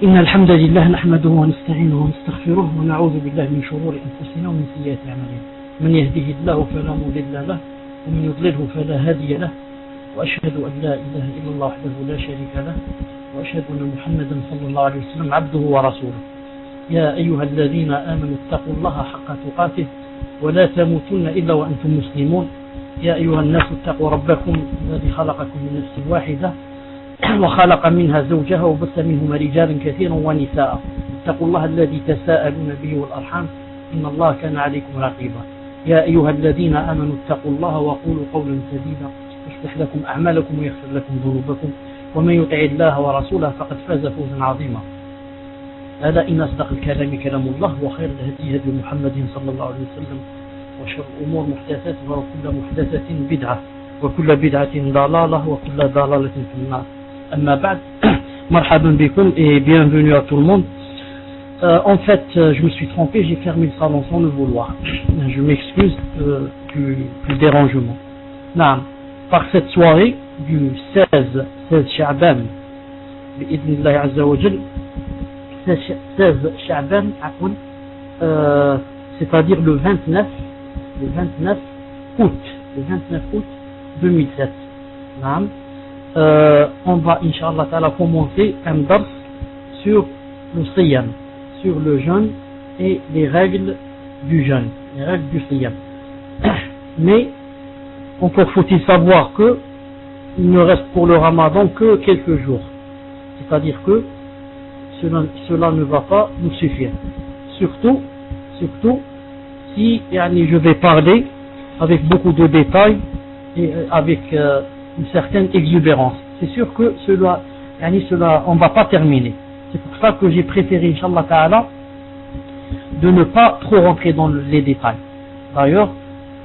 إن الحمد لله نحمده ونستعينه ونستغفره ونعوذ بالله من شرور أنفسنا ومن سيئات أعمالنا من يهده الله فلا مضل له ومن يضلله فلا هادي له وأشهد أن لا إله إلا الله وحده لا شريك له وأشهد أن محمدا صلى الله عليه وسلم عبده ورسوله يا أيها الذين آمنوا اتقوا الله حق تقاته ولا تموتن إلا وأنتم مسلمون يا أيها الناس اتقوا ربكم الذي خلقكم من نفس واحدة وخلق منها زوجها وبث منهما رجالا كثيرا ونساء اتقوا الله الذي تساءلون به والأرحام إن الله كان عليكم رقيبا يا أيها الذين آمنوا اتقوا الله وقولوا قولا سديدا يصلح لكم أعمالكم ويغفر لكم ذنوبكم ومن يطع الله ورسوله فقد فاز فوزا عظيما ألا إن أصدق الكلام كلام الله وخير الهدي هدي محمد صلى الله عليه وسلم وشر الأمور محدثاتها وكل محدثة بدعة وكل بدعة ضلالة وكل ضلالة في النار أما بعد مرحبا بكم et bienvenue à tout le monde. En fait, je me suis trompé, j'ai fermé le salon sans le vouloir. Je m'excuse du dérangement. Non, par cette soirée du 16 Sha'ban, bi'idhnillah azza wa jal, 16 Sha'ban, c'est-à-dire le 29 août 2007. Non. On va Inch'Allah Ta'ala commencer un dars sur le siyam, sur le jeûne et les règles du jeûne, les règles du siyam. Mais encore faut-il savoir que il ne reste pour le ramadan que quelques jours, c'est-à-dire que cela ne va pas nous suffire, surtout si je vais parler avec beaucoup de détails et avec une certaine exubérance. C'est sûr que cela on ne va pas terminer. C'est pour ça que j'ai préféré, Inch'Allah Ta'ala, de ne pas trop rentrer dans les détails. D'ailleurs,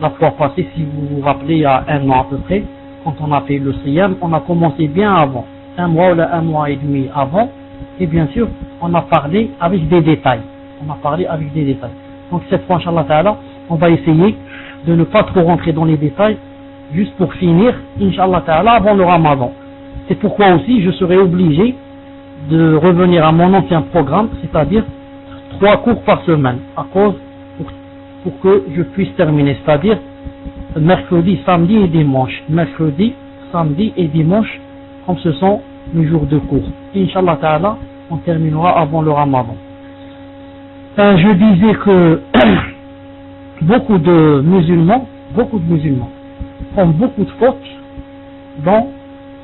la fois passée, si vous vous rappelez, il y a un an à peu près, quand on a fait le siyam, on a commencé bien avant, un mois et demi avant, et bien sûr, on a parlé avec des détails. Donc cette fois, Inch'Allah Ta'ala, on va essayer de ne pas trop rentrer dans les détails, juste pour finir, Inch'Allah Ta'ala, avant le Ramadan. C'est pourquoi aussi je serai obligé de revenir à mon ancien programme, c'est-à-dire 3 cours par semaine, à cause pour que je puisse terminer, c'est-à-dire mercredi, samedi et dimanche. Mercredi, samedi et dimanche, comme ce sont les jours de cours. Inch'Allah Ta'ala, on terminera avant le Ramadan. Je disais que beaucoup de musulmans font beaucoup de fautes dans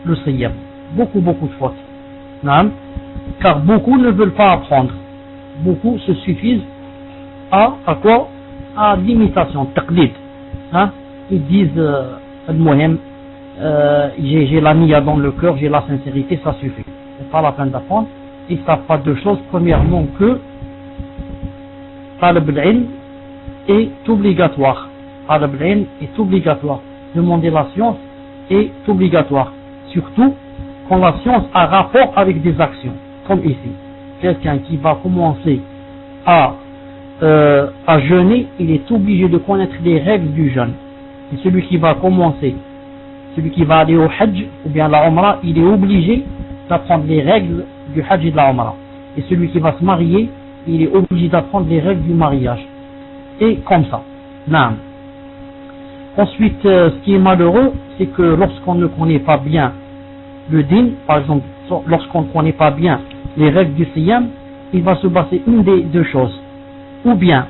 le siyam. Beaucoup de fautes. Non? Car beaucoup ne veulent pas apprendre. Beaucoup se suffisent à quoi? À l'imitation, taqlid. Hein? Ils disent, j'ai la niya dans le cœur, j'ai la sincérité, ça suffit. C'est pas la peine d'apprendre. Ils ne savent pas deux choses. Premièrement que talab al-ilm est obligatoire. Talab al-ilm est obligatoire. Demander la science est obligatoire. Surtout quand la science a rapport avec des actions. Comme ici. Quelqu'un qui va commencer à jeûner, il est obligé de connaître les règles du jeûne. Et celui qui va aller au Hajj ou bien la Umrah, il est obligé d'apprendre les règles du Hajj et de la Umrah. Et celui qui va se marier, il est obligé d'apprendre les règles du mariage. Et comme ça. Naam. Ensuite, ce qui est malheureux, c'est que lorsqu'on ne connaît pas bien le din, par exemple, lorsqu'on ne connaît pas bien les règles du siyam, il va se passer une des deux choses. Ou bien,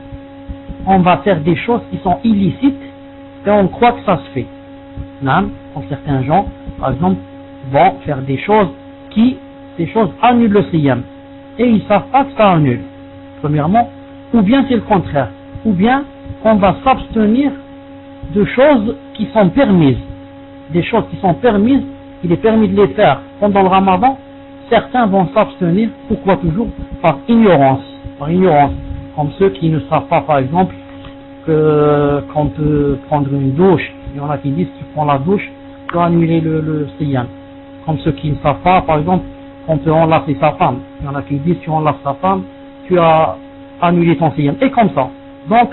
on va faire des choses qui sont illicites et on croit que ça se fait. Non, comme certains gens, par exemple, vont faire des choses annulent le siyam. Et ils ne savent pas que ça annule. Premièrement, ou bien c'est le contraire. Ou bien, on va s'abstenir de choses qui sont permises. Des choses qui sont permises, il est permis de les faire pendant le Ramadan. Certains vont s'abstenir, pourquoi toujours? Par ignorance. Comme ceux qui ne savent pas, par exemple, qu'on peut prendre une douche. Il y en a qui disent que tu prends la douche pour annuler le siyam. Comme ceux qui ne savent pas, par exemple, qu'on peut enlacer sa femme. Il y en a qui disent que tu enlaces sa femme, tu as annulé ton siyam. Et comme ça. Donc,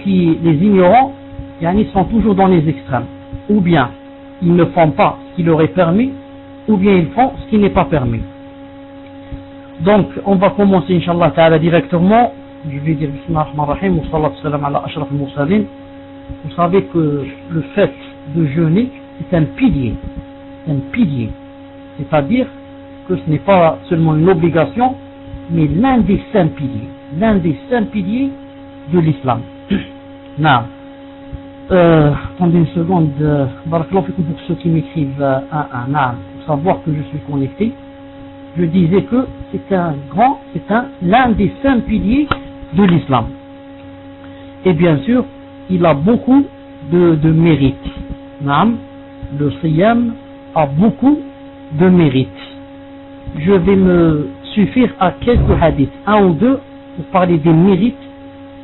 les ignorants, ils sont toujours dans les extrêmes. Ou bien, ils ne font pas ce qui leur est permis, ou bien ils font ce qui n'est pas permis. Donc, on va commencer, Inch'Allah Ta'ala, directement. Je vais dire Bismillah ar-Rahman ar-Rahim, wa sallallahu salam ala ashraf al-mursalin. Vous savez que le fait de jeûner, c'est un pilier. C'est un pilier. C'est-à-dire que ce n'est pas seulement une obligation, mais l'un des 5 piliers. L'un des 5 piliers de l'islam. Non. Attendez une seconde. Barakallahu fikum pour ceux qui m'écrivent un, pour savoir que je suis connecté. Je disais que c'est l'un des 5 piliers de l'islam. Et bien sûr, il a beaucoup de mérites. Naam, le siyam a beaucoup de mérites. Je vais me suffire à quelques hadiths, un ou deux, pour parler des mérites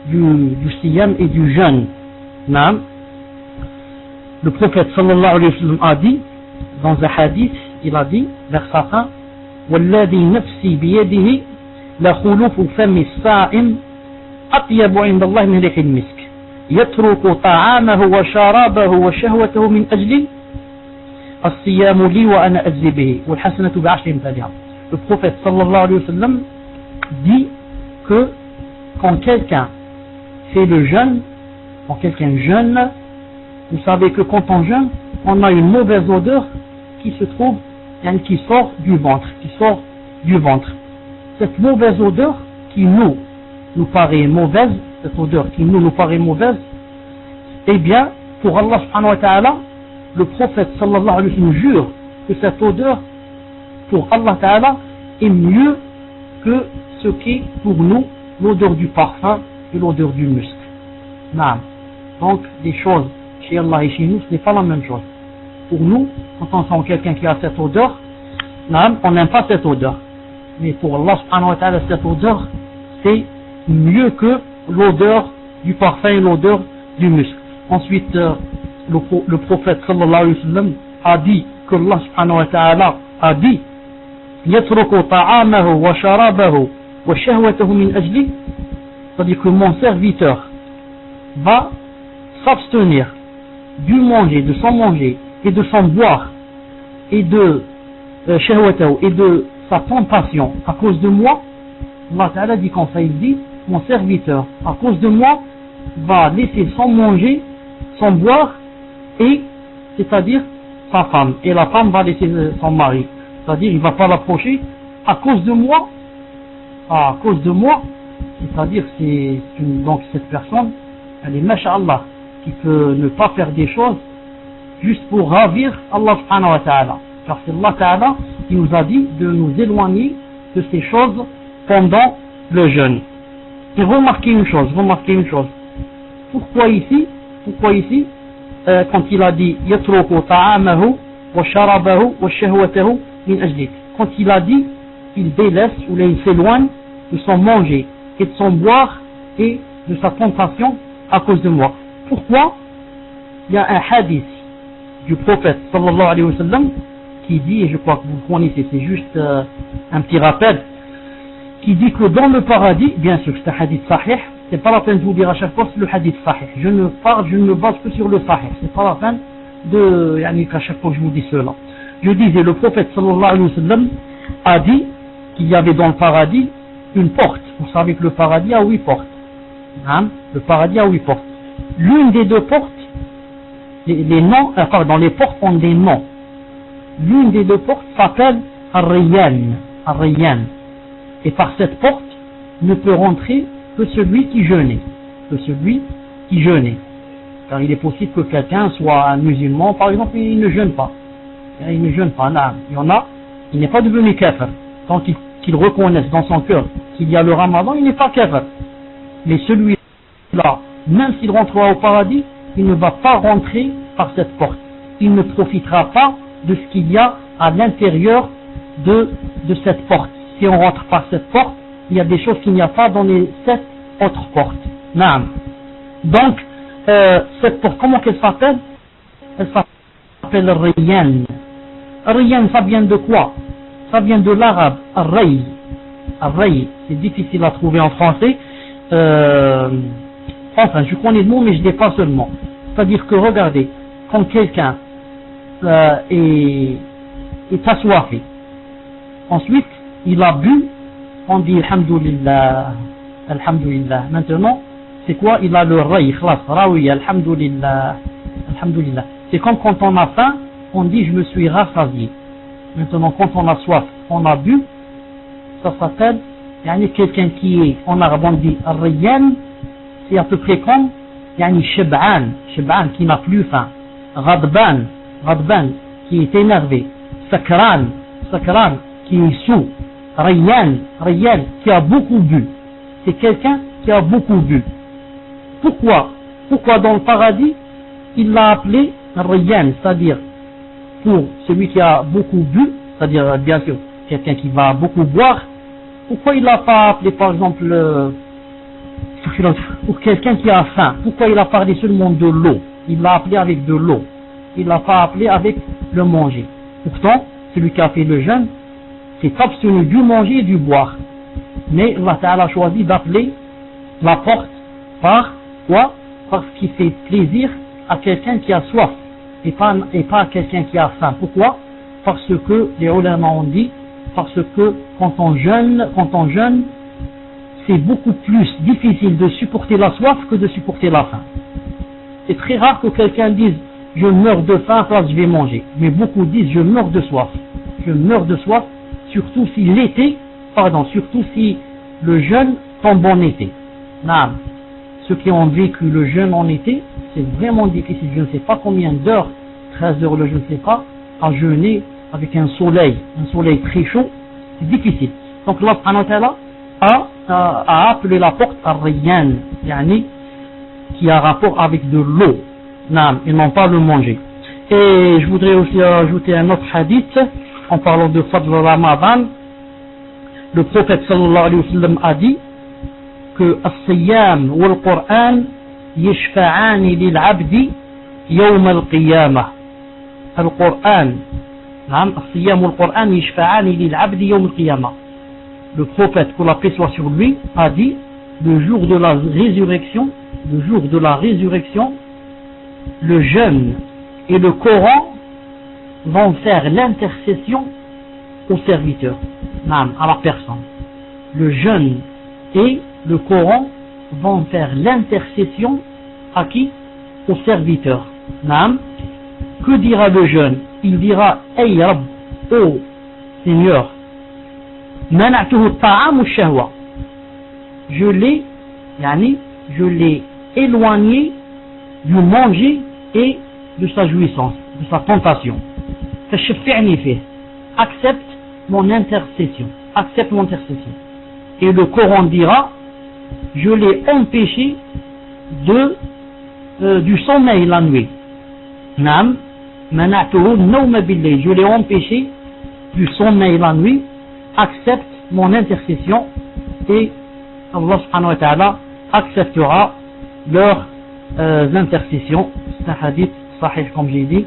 du siyam et du jeûne. Naam. Le prophète sallallahu alayhi wa sallam a dit, dans un hadith, il a dit, vers sa fin, والذي نفسي بيده لخلوف فم الصائم أطيب عند الله من ريح المسك يترك طعامه وشرابه وشهوته من أجل الصيام لي وأنا أجزي به والحسنة بعشر أمثالها. Le prophète sallallahu alayhi wa sallam dit que quand quelqu'un fait le jeûne, quand quelqu'un jeûne, vous savez que quand on jeûne, on a une mauvaise odeur qui se trouve, qui sort du ventre, Cette mauvaise odeur qui nous paraît mauvaise, cette odeur qui nous paraît mauvaise, eh bien, pour Allah subhanahu wa ta'ala, le prophète sallallahu alayhi wa sallam jure que cette odeur, pour Allah ta'ala, est mieux que ce qu'est pour nous l'odeur du parfum et l'odeur du musc. Naam. Donc, des choses chez Allah et chez nous, ce n'est pas la même chose. Pour nous, quand on sent quelqu'un qui a cette odeur, on n'aime pas cette odeur. Mais pour Allah subhanahu wa ta'ala, cette odeur, c'est mieux que l'odeur du parfum et l'odeur du musc. Ensuite, le prophète sallallahu alayhi wa sallam a dit que Allah subhanahu wa ta'ala a dit يَتْرُكُ طَعَامَهُ وَشَرَابَهُ وَشَهْوَتَهُ مِنْ أَجْلِ, c'est-à-dire que mon serviteur va s'abstenir du manger, de son manger et de son boire et de shahwatahu et de sa tentation à cause de moi. Allah Ta'ala dit comme ça, il dit mon serviteur à cause de moi va laisser son manger, son boire et c'est-à-dire sa femme, et la femme va laisser son mari, c'est-à-dire il ne va pas l'approcher à cause de moi, c'est-à-dire donc cette personne elle est masha'Allah qui peut ne pas faire des choses juste pour ravir Allah subhanahu wa ta'ala, car c'est Allah ta'ala qui nous a dit de nous éloigner de ces choses pendant le jeûne. Et remarquez une chose, pourquoi ici quand il a dit yatruku ta'amahu wa sharabahu wa shahwatahu min ajli, quand il a dit il délaisse ou il s'éloigne de son manger et de son boire et de sa tentation à cause de moi. Pourquoi? Il y a un hadith du prophète sallallahu alayhi wa sallam qui dit, et je crois que vous le connaissez, c'est juste un petit rappel, qui dit que dans le paradis, bien sûr c'est un hadith sahih, c'est pas la peine de vous dire à chaque fois c'est le hadith sahih, je ne me base que sur le sahih, c'est pas la peine qu'à chaque fois je vous dis cela. Je disais, le prophète sallallahu alayhi wa sallam a dit qu'il y avait dans le paradis une porte. Vous savez que le paradis a 8 portes. Le paradis a 8 portes. L'une des 2 portes, les portes ont des noms. L'une des 2 portes s'appelle Ar-Rayyan. Et par cette porte ne peut rentrer que celui qui jeûnait. Car il est possible que quelqu'un soit un musulman, par exemple, et il ne jeûne pas. Il y en a, il n'est pas devenu kafir. Tant qu'il reconnaisse dans son cœur qu'il y a le ramadan, il n'est pas kafir. Mais celui-là, même s'il rentrera au paradis, il ne va pas rentrer par cette porte. Il ne profitera pas de ce qu'il y a à l'intérieur de cette porte. Si on rentre par cette porte, il y a des choses qu'il n'y a pas dans les 7 autres portes. Naam. Donc, cette porte, comment qu'elle s'appelle? Elle s'appelle Rayyan. Rayyan, ça vient de quoi? Ça vient de l'arabe, Ar-Ray. C'est difficile à trouver en français. Enfin, je connais le mot, mais je ne l'ai pas seulement. C'est-à-dire que, regardez, quand quelqu'un est assoiffé, ensuite, il a bu on dit Alhamdulillah, Alhamdulillah. Maintenant, c'est quoi? Il a le raï, khlas, rawi, Alhamdulillah, Alhamdulillah. C'est comme quand on a faim, on dit je me suis rassasié. Maintenant, quand on a soif, on a bu, ça s'appelle, yani quelqu'un qui est, en arabe on dit Rayyan, c'est à peu près comme, yani Shib'an, Shib'an qui n'a plus faim, Ghadban, Ghadban qui est énervé, Sakran, Sakran qui est sous, Rayyan, Rayyan qui a beaucoup bu. C'est quelqu'un qui a beaucoup bu. Pourquoi? Pourquoi dans le paradis, il l'a appelé Rayyan, c'est-à-dire pour celui qui a beaucoup bu, c'est-à-dire bien sûr quelqu'un qui va beaucoup boire. Pourquoi il l'a pas appelé par exemple pour quelqu'un qui a faim? Pourquoi il a parlé seulement de l'eau? Il l'a appelé avec de l'eau. Il l'a pas appelé avec le manger. Pourtant, celui qui a fait le jeûne s'est abstenu du manger et du boire. Mais Allah Ta'ala a choisi d'appeler la porte par quoi? Parce qu'il fait plaisir à quelqu'un qui a soif et pas à quelqu'un qui a faim. Pourquoi? Parce que les ulama ont dit, parce que quand on jeûne, c'est beaucoup plus difficile de supporter la soif que de supporter la faim. C'est très rare que quelqu'un dise je meurs de faim, alors je vais manger. Mais beaucoup disent je meurs de soif. Je meurs de soif, surtout si le jeûne tombe en été. Non. Ceux qui ont vécu le jeûne en été, c'est vraiment difficile. Je ne sais pas combien d'heures, 13 heures, je ne sais pas, à jeûner avec un soleil très chaud, c'est difficile. Donc Allah subhanahu wa ta'ala a appelé la porte Ar-Rayyan, yani, qui a rapport avec de l'eau, et non pas le manger. Et je voudrais aussi ajouter un autre hadith, en parlant de Fadl Ramadan. Le prophète sallallahu alayhi wa sallam a dit que As-Siyam wal Qur'an yashfa'ani lil 'abdi yawm al-qiyamah. Al-Qur'an, As-Siyam wal Qur'an yashfa'ani lil 'abdi yawm al-qiyamah. Le prophète, que la paix soit sur lui, a dit le jour de la résurrection, le jeûne et le Coran vont faire l'intercession au serviteur, à la personne. Le jeûne et le Coran vont faire l'intercession à qui? Au serviteur. Que dira le jeûne? Il dira Ey Rabb, ô Seigneur, mana'tuhu ta'am ou shahwa, je l'ai éloigné du manger et de sa jouissance, de sa tentation. Accepte mon intercession. Et le Coran dira, je l'ai empêché du sommeil la nuit. Je l'ai empêché du sommeil la nuit. Accepte mon intercession et Allah subhanahu wa ta'ala acceptera leurs intercessions. C'est un hadith sahih comme j'ai dit,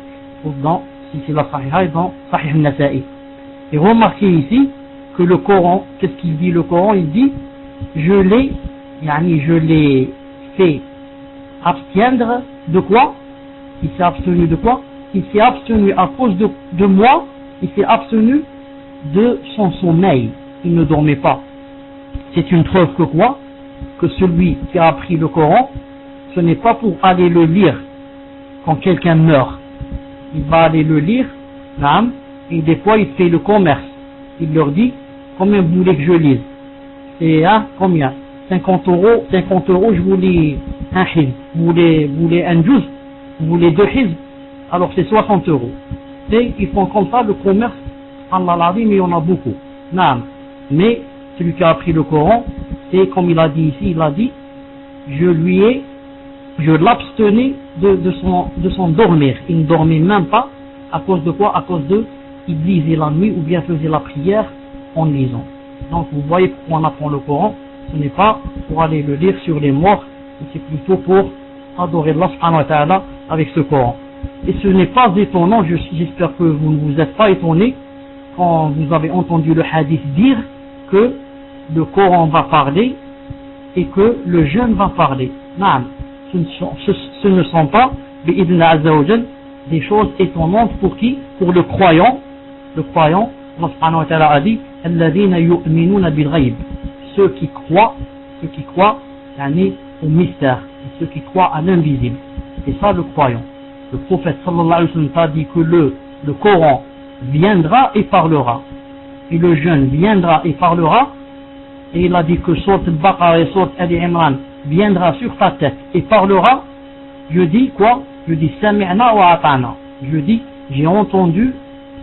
dans la Sahiha et dans Sahih al-Nasa'i. Et remarquez ici que le Coran, qu'est-ce qu'il dit le Coran? Il dit je l'ai fait abstiendre de quoi? Il s'est abstenu de quoi? Il s'est abstenu à cause de moi, il s'est abstenu de son sommeil, il ne dormait pas. C'est une preuve que quoi? Que celui qui a appris le Coran, ce n'est pas pour aller le lire quand quelqu'un meurt. Il va aller le lire, et des fois il fait le commerce. Il leur dit combien vous voulez que je lise? C'est combien? 50 euros, je vous lis un hizb. Vous voulez un juz? Vous voulez 2 hizb? Alors c'est 60 euros. Et ils font comme ça le commerce. Allah l'a dit, mais il y en a beaucoup. Mais celui qui a appris le Coran, c'est comme il a dit ici, il a dit je l'abstenais de son dormir. Il ne dormait même pas. À cause de quoi? À cause de il lisait la nuit ou bien faisait la prière en lisant. Donc vous voyez pourquoi on apprend le Coran. Ce n'est pas pour aller le lire sur les morts, mais c'est plutôt pour adorer Allah subhanahu wa ta'ala avec ce Coran. Et ce n'est pas étonnant, j'espère que vous ne vous êtes pas étonnés quand vous avez entendu le hadith dire que le Coran va parler et que le jeûne va parler. Ce ne sont pas des choses étonnantes pour qui? Pour le croyant. Le croyant, Allah subhanahu wa ta'ala a dit الذين يؤمنون بالغيب, ceux qui croient يعني au mystère, ceux qui croient à l'invisible. C'est ça le croyant. Le prophète sallallahu alayhi wa sallam a dit que le Coran viendra et parlera, et le jeûne viendra et parlera, et il a dit que Sourate al-Baqarah et Sourate Ali Imran viendra sur ta tête et parlera. Je dis quoi? Je dis sami'na wa ata'na. Je dis j'ai entendu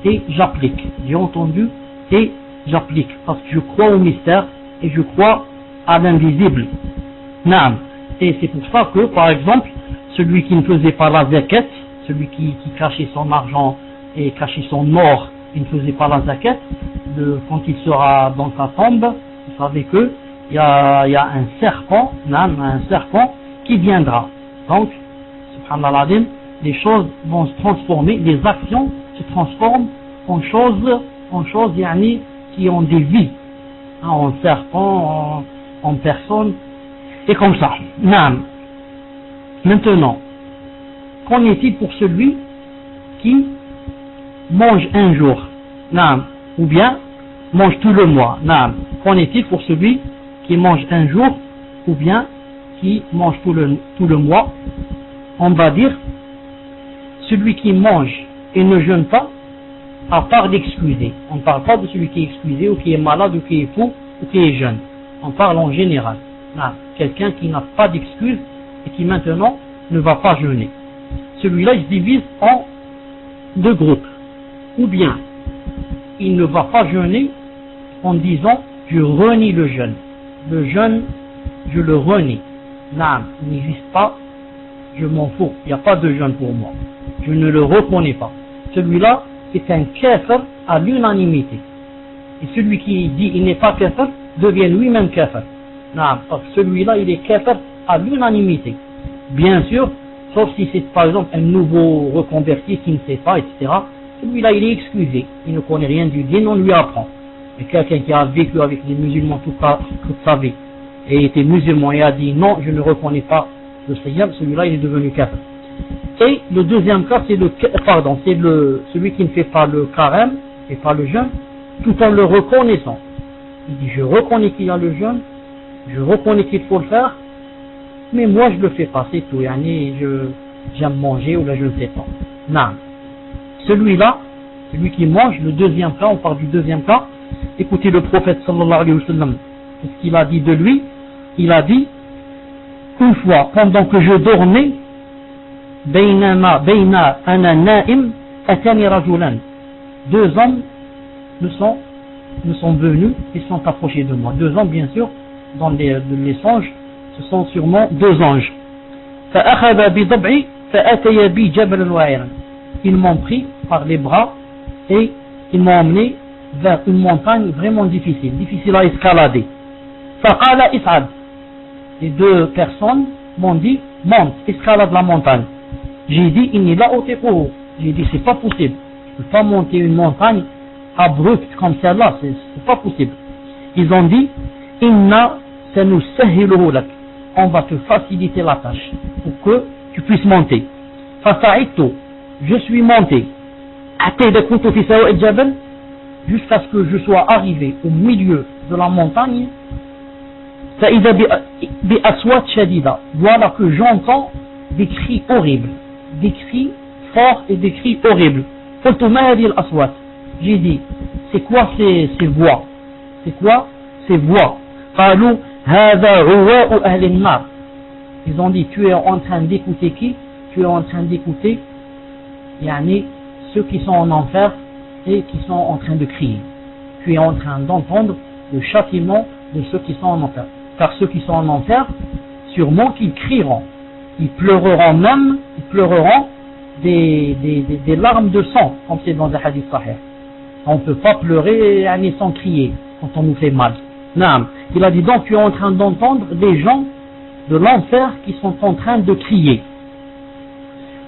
et j'applique. J'ai entendu et j'applique, parce que je crois au mystère et je crois à l'invisible. Naam. Et c'est pour ça que, par exemple, celui qui ne faisait pas la zakat, celui qui cachait son argent et cachait son or, il ne faisait pas la zakat, quand il sera dans sa tombe, vous savez que il y a un serpent, un serpent qui viendra. Donc, subhanallah, les choses vont se transformer, les actions se transforment en choses yani, qui ont des vies, en serpent, en personne, et comme ça. Naam. Maintenant, qu'en est-il pour celui qui mange un jour, naam, ou bien mange tout le mois, naam? Qu'en est-il pour celui qui mange un jour ou bien qui mange tout le mois? On va dire celui qui mange et ne jeûne pas, à part d'excuser. On ne parle pas de celui qui est excusé ou qui est malade ou qui est fou ou qui est jeune. On parle en général. Quelqu'un qui n'a pas d'excuse et qui maintenant ne va pas jeûner. Celui-là il se divise en deux groupes. Ou bien il ne va pas jeûner en disant je renie le jeûne. Le jeûne, je le renie. Non, il n'existe pas, je m'en fous, il n'y a pas de jeûne pour moi. Je ne le reconnais pas. Celui-là, c'est un kafir à l'unanimité. Et celui qui dit il n'est pas kafir, devient lui-même kafir. Non, parce que celui-là, il est kafir à l'unanimité. Bien sûr, sauf si c'est par exemple un nouveau reconverti qui ne sait pas, etc. Celui-là, il est excusé. Il ne connaît rien du dîn, on lui apprend. Mais quelqu'un qui a vécu avec les musulmans toute sa vie et était musulman et a dit non, je ne reconnais pas le Siyam, celui-là il est devenu kafir. Et le deuxième cas, c'est celui qui ne fait pas le carême et pas le jeûne, tout en le reconnaissant. Il dit je reconnais qu'il y a le jeûne, je reconnais qu'il faut le faire, mais moi je le fais pas, c'est tout. J'aime manger ou là je ne sais pas. Non. Celui-là, celui qui mange, le deuxième cas, on parle du deuxième cas. Écoutez le prophète sallallahu alayhi wa sallam, ce qu'il a dit de lui. Il a dit, une fois, pendant que je dormais, bayna ana na'im atani rajulan, deux hommes me sont venus et sont approchés de moi. Deux hommes, bien sûr, dans les songes, ce sont sûrement deux anges. فأخذ بضبعي فأتي بي جبلا وعيرا. Ils m'ont pris par les bras et ils m'ont emmené vers une montagne vraiment difficile à escalader. فقال اسعد. Les deux personnes m'ont dit monte, escalade la montagne. J'ai dit inni la utiquhu. J'ai dit c'est pas possible, je peux pas monter une montagne abrupte comme celle-là, c'est pas possible. Ils ont dit inna sanusahhiluhu lak, on va te faciliter la tâche pour que tu puisses monter. Fasa'idtu, je suis monté jusqu'à ce que je sois arrivé au milieu de la montagne. Voilà que j'entends des cris horribles, des cris forts et des cris horribles. J'ai dit c'est quoi ces voix? C'est quoi ces voix? Ils ont dit tu es en train d'écouter qui? Tu es en train d'écouter ceux qui sont en enfer et qui sont en train de crier. Tu es en train d'entendre le châtiment de ceux qui sont en enfer. Car ceux qui sont en enfer, sûrement qu'ils crieront. Ils pleureront des larmes de sang, comme c'est dans un hadith sahih. On ne peut pas pleurer sans crier quand on nous fait mal. Naam. Il a dit donc tu es en train d'entendre des gens de l'enfer qui sont en train de crier.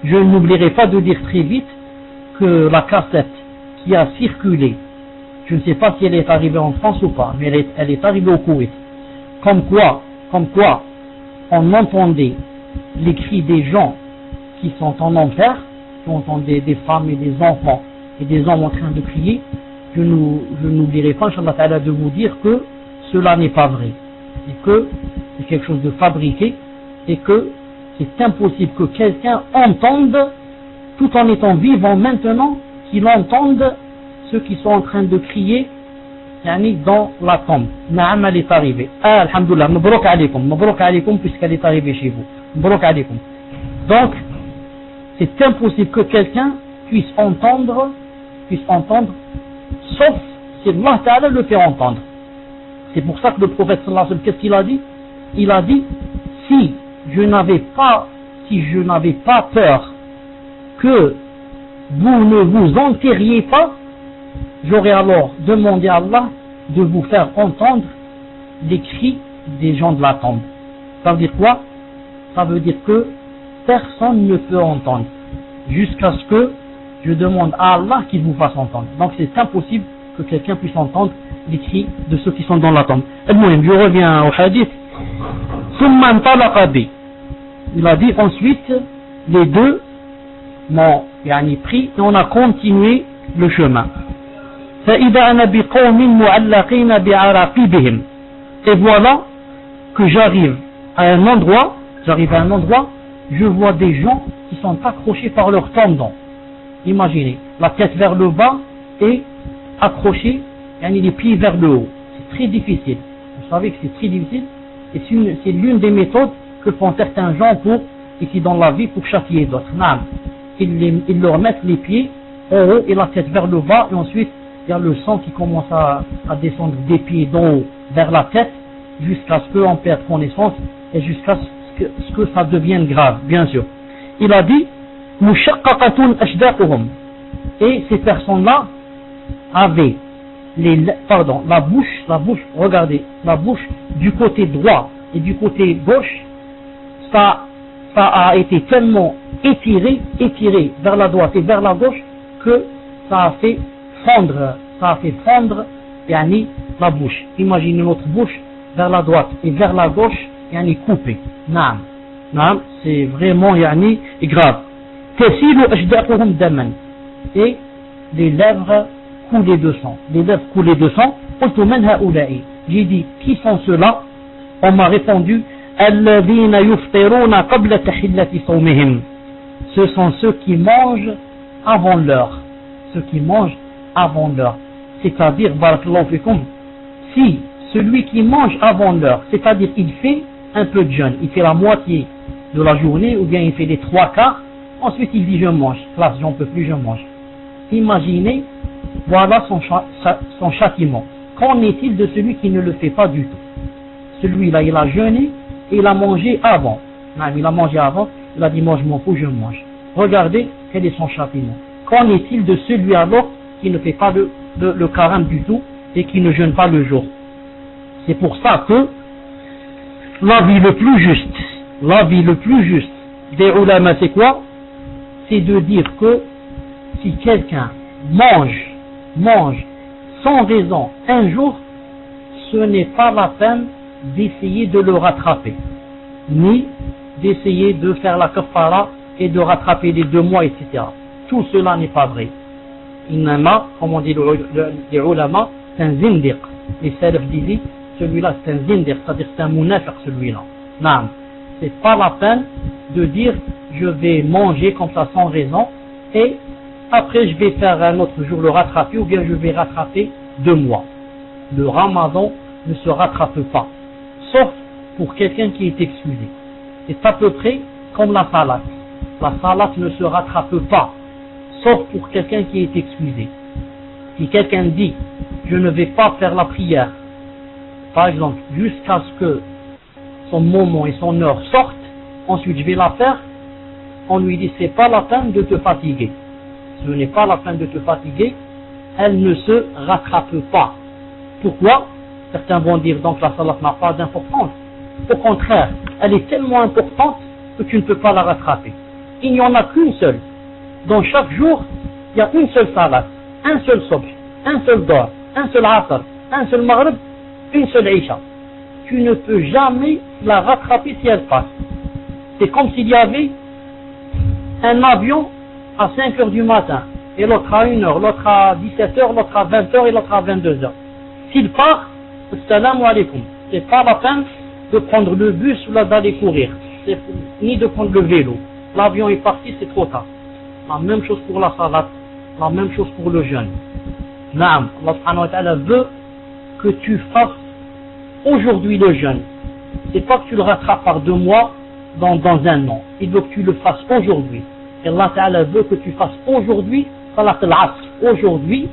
Je n'oublierai pas de dire très vite que la cassette qui a circulé, je ne sais pas si elle est arrivée en France ou pas, mais elle est arrivée au Koweït, comme quoi on entendait les cris des gens qui sont en enfer, qui entendent des femmes et des enfants et des hommes en train de crier, je n'oublierai pas, Inch'Allah Ta'ala, de vous dire que cela n'est pas vrai, et que c'est quelque chose de fabriqué, et que c'est impossible que quelqu'un entende, tout en étant vivant maintenant, qu'il entende ceux qui sont en train de crier dans la tombe. Naam, elle est arrivée. Ah, alhamdoulilah, mabrouk alaykoum, puisqu'elle est arrivée chez vous. Mabrouk alaykoum. Donc, c'est impossible que quelqu'un puisse entendre, sauf si Allah Ta'ala le fait entendre. C'est pour ça que le prophète sallallahu alayhi wa sallam, qu'est-ce qu'il a dit? Il a dit, si je n'avais pas peur que vous ne vous enterriez pas, j'aurais alors demandé à Allah de vous faire entendre les cris des gens de la tombe. Ça veut dire quoi? Ça veut dire que personne ne peut entendre jusqu'à ce que je demande à Allah qu'il vous fasse entendre. Donc c'est impossible que quelqu'un puisse entendre les cris de ceux qui sont dans la tombe. Je reviens au hadith. Il a dit ensuite, les deux m'ont pris et on a continué le chemin. Et voilà que j'arrive à un endroit, je vois des gens qui sont accrochés par leurs tendons. Imaginez, la tête vers le bas et accrochés, les pieds vers le haut. C'est très difficile. Vous savez que c'est très difficile et c'est l'une des méthodes que font certains gens ici dans la vie pour châtier d'autres. Ils leur mettent les pieds en haut et la tête vers le bas et ensuite il y a le sang qui commence à descendre des pieds d'en haut vers la tête jusqu'à ce qu'on perde connaissance et jusqu'à ce que ça devienne grave, bien sûr. Il a dit et ces personnes-là avaient la bouche, regardez, la bouche du côté droit et du côté gauche, ça a été tellement étiré vers la droite et vers la gauche que ça a fait fondre la bouche. Imaginez notre bouche vers la droite et vers la gauche coupée. Naam, c'est vraiment grave. Et les lèvres coulées de sang. J'ai dit, qui sont ceux-là? On m'a répondu, ce sont ceux qui mangent avant l'heure. C'est-à-dire, barakallahu fikum, si celui qui mange avant l'heure, c'est-à-dire il fait un peu de jeûne, il fait la moitié de la journée ou bien il fait les 3/4, ensuite il dit je mange, classe, j'en peux plus, je mange. Imaginez, voilà son châtiment. Qu'en est-il de celui qui ne le fait pas du tout? Celui-là, il a jeûné et il a mangé avant. Il a dit moi je m'en fous, je mange. Regardez quel est son châtiment. Qu'en est-il de celui alors qui ne fait pas le carême du tout et qui ne jeûne pas le jour? C'est pour ça que l'avis le plus juste des ulama, c'est quoi? C'est de dire que si quelqu'un mange sans raison un jour, ce n'est pas la peine d'essayer de le rattraper, ni d'essayer de faire la kafara et de rattraper les 2 mois, etc. Tout cela n'est pas vrai. Innama, comme on dit les ulama, c'est un zindiq. Les salaf disaient, celui-là c'est un zindiq, c'est-à-dire c'est un munafiq celui-là. Naam. C'est pas la peine de dire je vais manger comme ça sans raison et après je vais faire un autre jour le rattraper ou bien je vais rattraper 2 mois. Le ramadan ne se rattrape pas, sauf pour quelqu'un qui est excusé. C'est à peu près comme la salat. La salat ne se rattrape pas, sauf pour quelqu'un qui est excusé. Si quelqu'un dit je ne vais pas faire la prière, par exemple, jusqu'à ce que son moment et son heure sortent, ensuite je vais la faire, on lui dit c'est pas la peine de te fatiguer. Ce n'est pas la peine de te fatiguer, elle ne se rattrape pas. Pourquoi? Certains vont dire donc la salat n'a pas d'importance. Au contraire, elle est tellement importante que tu ne peux pas la rattraper. Il n'y en a qu'une seule. Dans chaque jour, il y a une seule salat, un seul subh, un seul dohr, un seul asr, un seul maghrib, une seule isha. Tu ne peux jamais la rattraper si elle passe. C'est comme s'il y avait un avion à 5 heures du matin et l'autre à 1h, l'autre à 17h, l'autre à 20h et l'autre à 22h. S'il part, assalamu alaikum. C'est pas la peine de prendre le bus ou d'aller courir, ni de prendre le vélo. L'avion est parti, c'est trop tard. La même chose pour la salat, la même chose pour le jeûne. Naam, Allah subhanahu wa ta'ala veut que tu fasses aujourd'hui le jeûne. C'est pas que tu le rattrapes par 2 mois dans un an. Il veut que tu le fasses aujourd'hui. Et Allah ta'ala veut que tu fasses aujourd'hui salat al-asr. Aujourd'hui,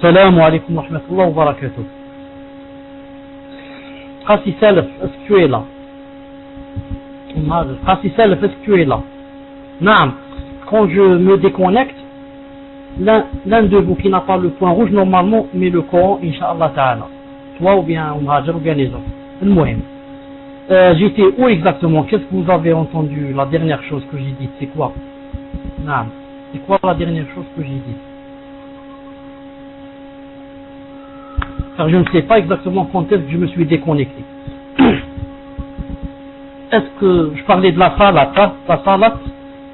Salam alaikum wa rahmatullahi wa barakatuh. Qassi Salaf, est-ce que tu es là? Qassi Salaf, est-ce que tu es là? Naam, quand je me déconnecte, l'un de vous qui n'a pas le point rouge, normalement, met le Coran, Inch'Allah Ta'ala. Toi ou bien Umhajer ou bien les autres. Al-Muhim. J'étais où exactement? Qu'est-ce que vous avez entendu? La dernière chose que j'ai dite, c'est quoi? Naam. C'est quoi la dernière chose que j'ai dite? Car je ne sais pas exactement quand est-ce que je me suis déconnecté. Est-ce que je parlais de la salat, la salat,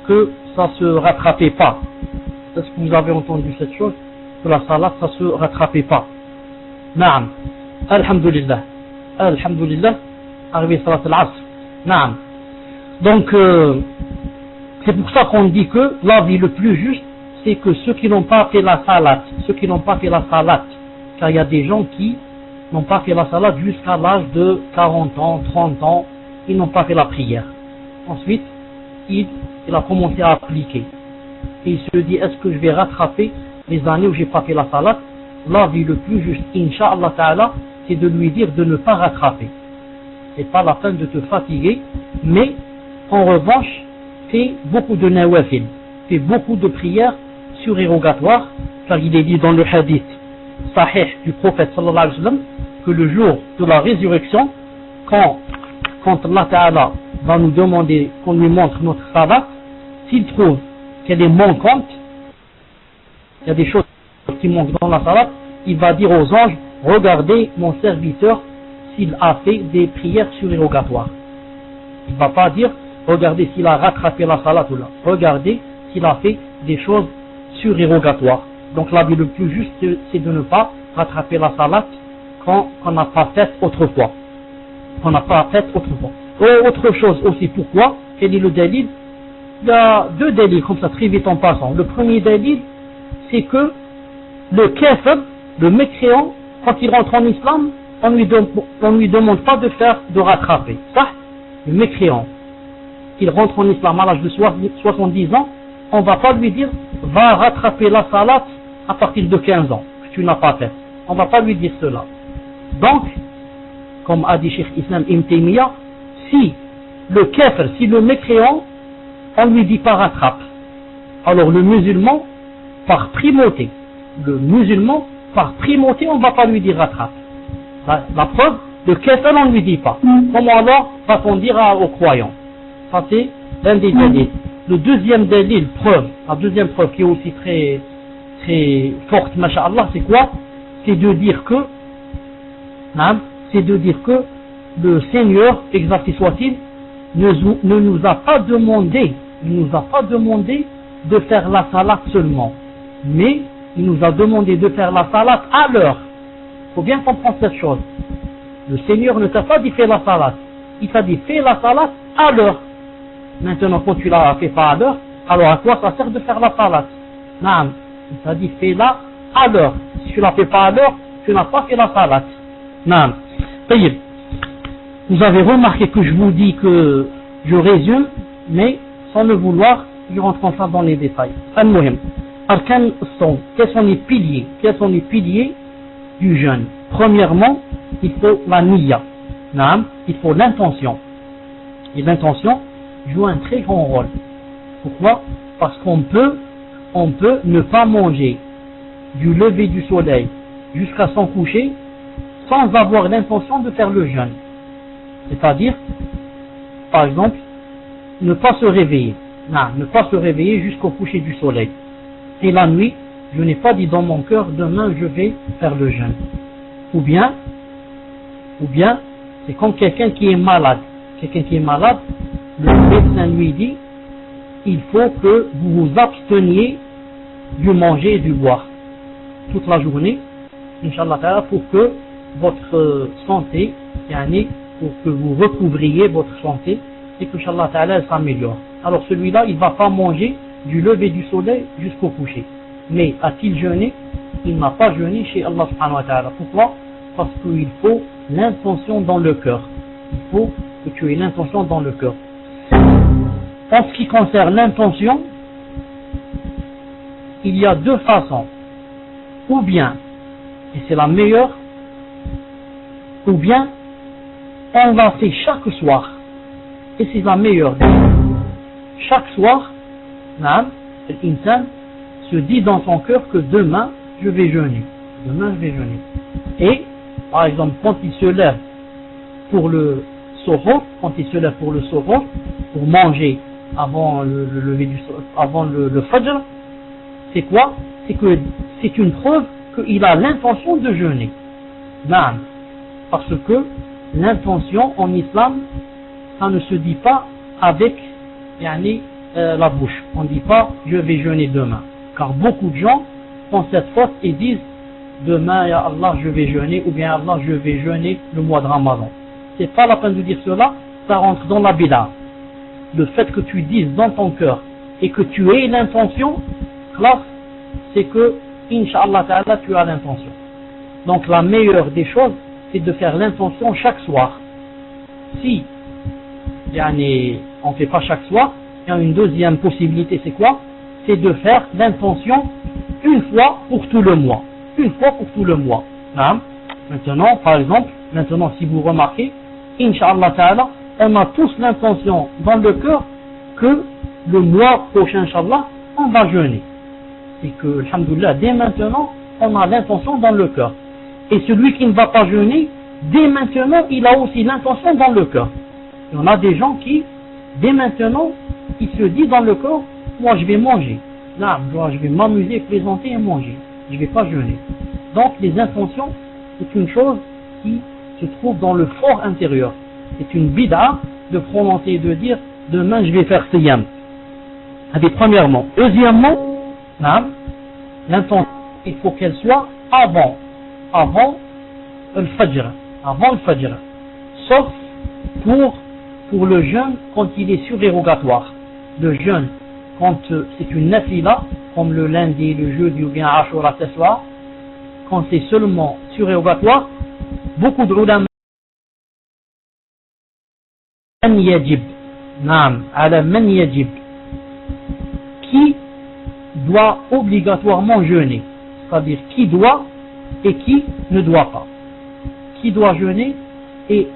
que ça se rattrapait pas? Est-ce que vous avez entendu cette chose? Que la salat, ça se rattrapait pas? Naam. Alhamdulillah. Alhamdulillah. Arrivé salat al-asr. Naam. Donc, c'est pour ça qu'on dit que l'avis le plus juste, c'est que ceux qui n'ont pas fait la salat, car il y a des gens qui n'ont pas fait la salat jusqu'à l'âge de 40 ans, 30 ans, ils n'ont pas fait la prière. Ensuite, il a commencé à appliquer. Et il se dit, est-ce que je vais rattraper les années où j'ai pas fait la salat? L'avis le plus juste, Inch'Allah Ta'ala, c'est de lui dire de ne pas rattraper. C'est pas la peine de te fatiguer, mais en revanche, fais beaucoup de nawafil, fais beaucoup de prières surérogatoires, car il est dit dans le hadith sahih du prophète sallallahu alayhi wa sallam que le jour de la résurrection, quand Allah Ta'ala va nous demander qu'on lui montre notre salat, s'il trouve qu'elle est manquante, il y a des choses qui manquent dans la salat, il va dire aux anges, regardez mon serviteur s'il a fait des prières surérogatoires. Il ne va pas dire, regardez s'il a rattrapé la salat ou là. Regardez s'il a fait des choses surérogatoires. Donc l'avis le plus juste, c'est de ne pas rattraper la salat qu'on n'a pas faite autrefois. Autre chose aussi, pourquoi? Quel est le dalil? Il y a deux dalils comme ça, très vite en passant. Le premier dalil, c'est que le kafir, le mécréant, quand il rentre en islam, on lui demande pas de rattraper. Ça, le mécréant, il rentre en islam à l'âge de 70 ans, on va pas lui dire, va rattraper la salat à partir de 15 ans, que tu n'as pas fait. On va pas lui dire cela. Donc, comme a dit Cheikh Islam Ibn Taymiyyah, si le kafir, si le mécréant, on lui dit pas rattrape, alors le musulman, par primauté, on va pas lui dire rattrape. La preuve, le kafir on ne lui dit pas. Comment alors va-t-on dire aux croyants? Ça c'est l'un des dalils. Le deuxième dalil, la deuxième preuve qui est aussi très, très forte, masha'Allah, c'est quoi? C'est de dire que le Seigneur, exalté soit-il, ne nous a pas demandé de faire la salat seulement, mais il nous a demandé de faire la salat à l'heure. Il faut bien comprendre cette chose. Le Seigneur ne t'a pas dit fais la salat, il t'a dit fais la salat à l'heure. Maintenant quand tu l'as fait pas à l'heure, alors à quoi ça sert de faire la salat? Non, il t'a dit fais-la à l'heure. Si tu la fais pas à l'heure, tu n'as pas fait la salat. Non. Vous avez remarqué que je vous dis que je résume, mais sans le vouloir, je rentre enfin dans les détails. Al-Muhim. Arkan As-Sawm. Quels sont les piliers du jeûne? Premièrement, il faut la niyya. Il faut l'intention. Et l'intention joue un très grand rôle. Pourquoi? Parce qu'on peut ne pas manger du lever du soleil jusqu'à son coucher sans avoir l'intention de faire le jeûne. C'est-à-dire, par exemple, ne pas se réveiller jusqu'au coucher du soleil. Et la nuit, je n'ai pas dit dans mon cœur, demain je vais faire le jeûne. Ou bien, c'est comme quelqu'un qui est malade. Le médecin lui dit, il faut que vous vous absteniez du manger et du boire toute la journée, Inch'Allah Ta'ala, pour que votre santé, pour que vous recouvriez votre santé et que Inch'Allah Ta'ala elle s'améliore. Alors celui-là, il ne va pas manger du lever du soleil jusqu'au coucher. Mais a-t-il jeûné? Il n'a pas jeûné chez Allah Subhanahu wa Ta'ala. Pourquoi? Parce qu'il faut l'intention dans le cœur. Il faut que tu aies l'intention dans le cœur. En ce qui concerne l'intention, il y a deux façons. Ou bien, et c'est la meilleure, ou bien on l'a fait chaque soir, et c'est la meilleure. Chaque soir, l'insan se dit dans son cœur que demain je vais jeûner. Et par exemple, quand il se lève pour le sohor, pour manger avant le fajr, c'est quoi? C'est que c'est une preuve qu'il a l'intention de jeûner. Parce que l'intention en islam, ça ne se dit pas avec la bouche. On ne dit pas je vais jeûner demain. Car beaucoup de gens font cette faute et disent demain, ya Allah, je vais jeûner, ou bien Allah, je vais jeûner le mois de Ramadan. C'est pas la peine de dire cela, ça rentre dans la bid'a. Le fait que tu dises dans ton cœur et que tu aies l'intention, c'est que, Inch'Allah Ta'ala, tu as l'intention. Donc la meilleure des choses, c'est de faire l'intention chaque soir. Si on ne fait pas chaque soir, il y a une deuxième possibilité, c'est quoi? C'est de faire l'intention une fois pour tout le mois. Maintenant, par exemple, si vous remarquez, Inch'Allah Ta'ala, on a tous l'intention dans le cœur que le mois prochain, Inch'Allah, on va jeûner. Et que, alhamdoulilah, dès maintenant, on a l'intention dans le cœur. Et celui qui ne va pas jeûner, dès maintenant, il a aussi l'intention dans le cœur. Il y en a des gens qui, dès maintenant, ils se disent dans le cœur, moi je vais manger. Là, je vais m'amuser, plaisanter et manger. Je ne vais pas jeûner. Donc les intentions, c'est une chose qui se trouve dans le fort intérieur. C'est une bid'a de prononcer et de dire, demain je vais faire siyam. Premièrement. Deuxièmement, l'intention, il faut qu'elle soit avant le fajr, sauf pour le jeûne quand il est surérogatoire. Le jeûne quand c'est une nafila, comme le lundi, le jeudi ou bien Ashura ce soir, quand c'est seulement surérogatoire, beaucoup de ulama man yajib, qui doit obligatoirement jeûner, c'est-à-dire qui doit et qui ne doit pas, qui doit jeûner et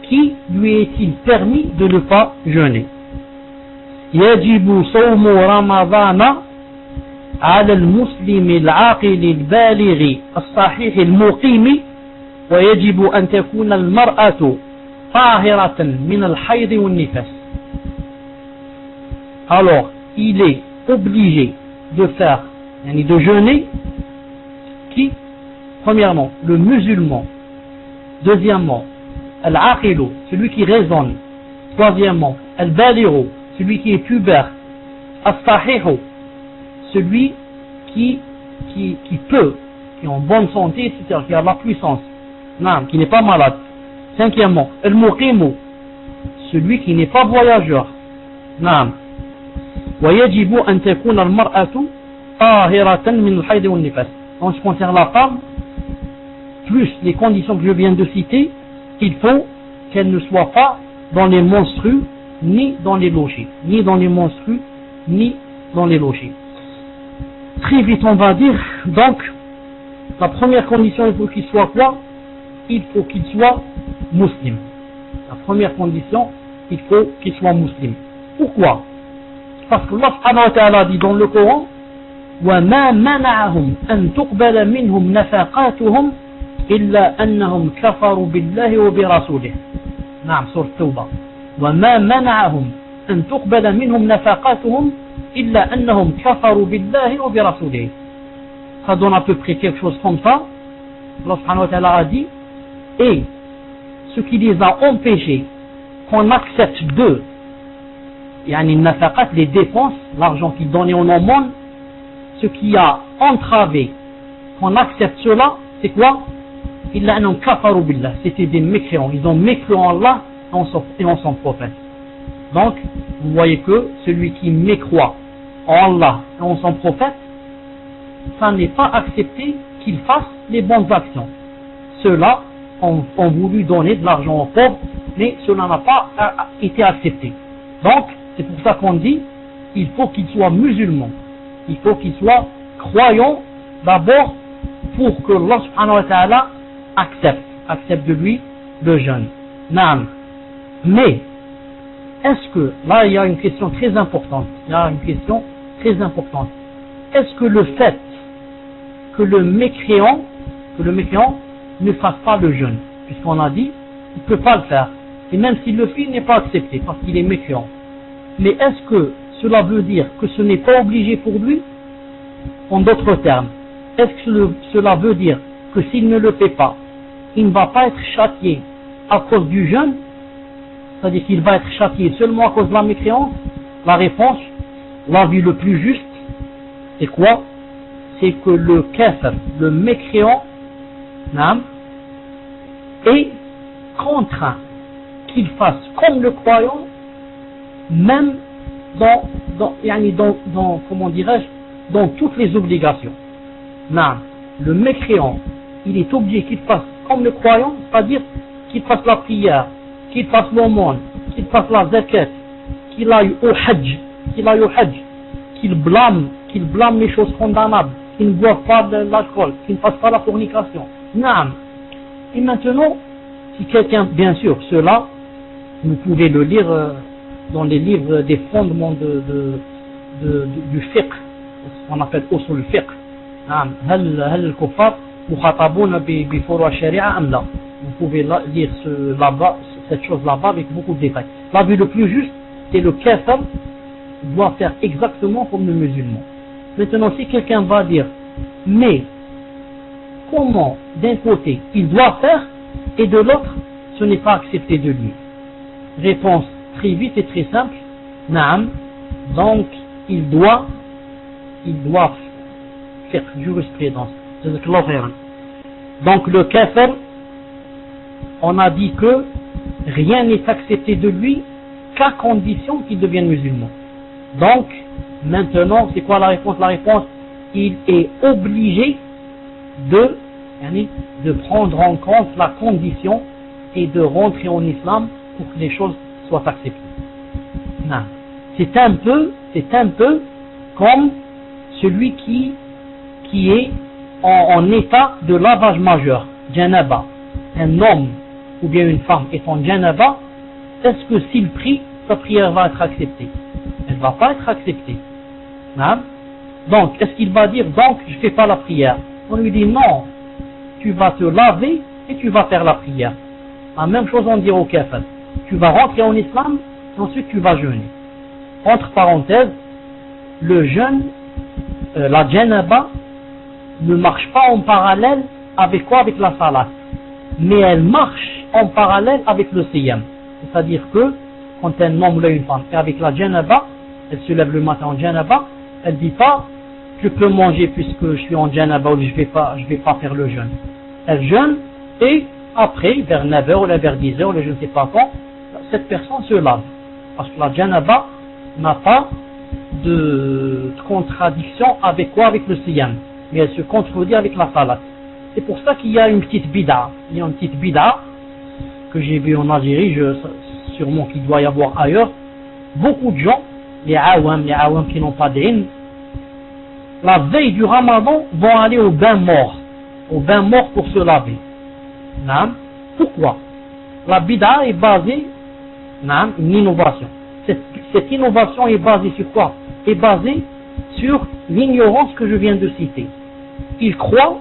qui lui est-il permis de ne pas jeûner. يجب صوم رمضان على المسلم العاقل البالغ الصحيح المقيم ويجب أن تكون المرأة طاهرة من الحيض والنفاس. Alors, il est obligé de faire, de jeûner, qui, premièrement, le musulman, deuxièmement, al-aqilu, celui qui raisonne, troisièmement, al-baliru, celui qui est pubère, as-sahihu, celui qui peut, qui est en bonne santé, c'est-à-dire qui a la puissance, qui n'est pas malade. Cinquièmement, al-muqimu, celui qui n'est pas voyageur. ويجب أن تكون المرأة طاهرة من الحيض والنفاس. En ce qui concerne la femme, plus les conditions que je viens de citer, il faut qu'elle ne soit pas dans les menstrues ni dans les lochés, ni dans les menstrues ni dans les lochés. Très vite on va dire, donc la première condition, il faut qu'il soit quoi? Il faut qu'il soit musulman. La première condition, il faut qu'il soit musulman. Pourquoi? Parce que Allah subhanahu wa ta'ala dit dans le Coran, وَمَا مَنَعَهُمْ أَن تُقْبَلَ مِنْهُمْ نَفَقَاتُهُمْ إِلَّا أَنَّهُمْ كَفَرُوا بِاللَّهِ وَبِرَسُولِهِ. نعم, سورة التوبة. وَمَا مَنَعَهُمْ أَن تُقْبَلَ مِنْهُمْ نَفَقَاتُهُمْ إِلَّا أَنَّهُمْ كَفَرُوا بِاللَّهِ وَبِرَسُولِهِ. Ça donne à peu près quelque chose comme ça. Allah subhanahu wa ta'ala a dit, et ce qui les a empêchés qu'on accepte d'eux, les dépenses, l'argent qu'ils donnaient en aumône, ce qui a entravé qu'on accepte cela, c'est quoi? C'était des mécréants, ils ont mécru en Allah et en son prophète. Donc, vous voyez que celui qui mécroit en Allah et en son prophète, ça n'est pas accepté qu'il fasse les bonnes actions. Ceux-là ont voulu donner de l'argent aux pauvres, mais cela n'a pas été accepté. Donc, c'est pour ça qu'on dit, il faut qu'il soit musulman, il faut qu'il soit croyant d'abord pour que Allah subhanahu wa ta'ala accepte de lui le jeûne. Naam. Mais, est-ce que, là il y a une question très importante, est-ce que le fait que le mécréant ne fasse pas le jeûne, puisqu'on a dit, il ne peut pas le faire, et même s'il le fait, il n'est pas accepté, parce qu'il est mécréant. Mais est-ce que cela veut dire que ce n'est pas obligé pour lui? En d'autres termes, est-ce que cela veut dire que s'il ne le fait pas, il ne va pas être châtié à cause du jeûne? C'est-à-dire qu'il va être châtié seulement à cause de la mécréance? La réponse, l'avis le plus juste, c'est quoi? C'est que le kafir, le mécréant, est contraint qu'il fasse comme le croyant, même comment dirais-je, dans toutes les obligations. Le mécréant, il est obligé qu'il fasse comme le croyant, c'est-à-dire qu'il fasse la prière, qu'il fasse l'aumône, qu'il fasse la zakat, qu'il aille au hajj, qu'il blâme les choses condamnables, qu'il ne boive pas de l'alcool, qu'il ne fasse pas la fornication. Et maintenant, si quelqu'un, bien sûr, cela, vous pouvez le lire dans les livres des fondements du fiqh, ce qu'on appelle usul fiqh, نعم هل الكفار مخاطبون بفروع الشريعة أم لا. Vous pouvez lire cette chose là-bas avec beaucoup de détails. L'avis le plus juste, c'est le kafir doit faire exactement comme le musulman. Maintenant, si quelqu'un va dire, mais comment d'un côté il doit faire et de l'autre ce n'est pas accepté de lui. Réponse très vite et très simple, naam, donc il doit faire jurisprudence. Donc le kafir, on a dit que rien n'est accepté de lui qu'à condition qu'il devienne musulman. Donc maintenant c'est quoi la réponse? La réponse, il est obligé de prendre en compte la condition et de rentrer en islam pour que les choses soient acceptées. Non. C'est un peu comme celui qui est en état de lavage majeur, janaba. Un homme ou bien une femme est en janaba, est-ce que s'il prie, sa prière va être acceptée? Elle ne va pas être acceptée. Non. Donc, est-ce qu'il va dire, donc je ne fais pas la prière? On lui dit non, tu vas te laver et tu vas faire la prière. La même chose on dit au kafir. Tu vas rentrer en islam et ensuite tu vas jeûner. Entre parenthèses, le jeûne, la janaba ne marche pas en parallèle avec quoi? Avec la salat. Mais elle marche en parallèle avec le siyam. C'est-à-dire que quand un homme ou une femme est avec la janaba, elle se lève le matin en janaba, elle ne dit pas je peux manger puisque je suis en janaba ou je vais pas faire le jeûne. Elle jeûne et après, vers 9h ou vers 10h, ou je ne sais pas quand, cette personne se lave. Parce que la janaba n'a pas de contradiction avec quoi? Avec le siyam. Mais elle se contredit avec la salat. C'est pour ça qu'il y a une petite bid'a. Il y a une petite bid'a que j'ai vue en Algérie, sûrement qu'il doit y avoir ailleurs. Beaucoup de gens, les awam qui n'ont pas d'ilm, la veille du ramadan, vont aller au bain mort pour se laver. Non. Pourquoi? La bid'a est basée, non, une innovation. Cette innovation est basée sur quoi? Est basée sur l'ignorance que je viens de citer. Ils croient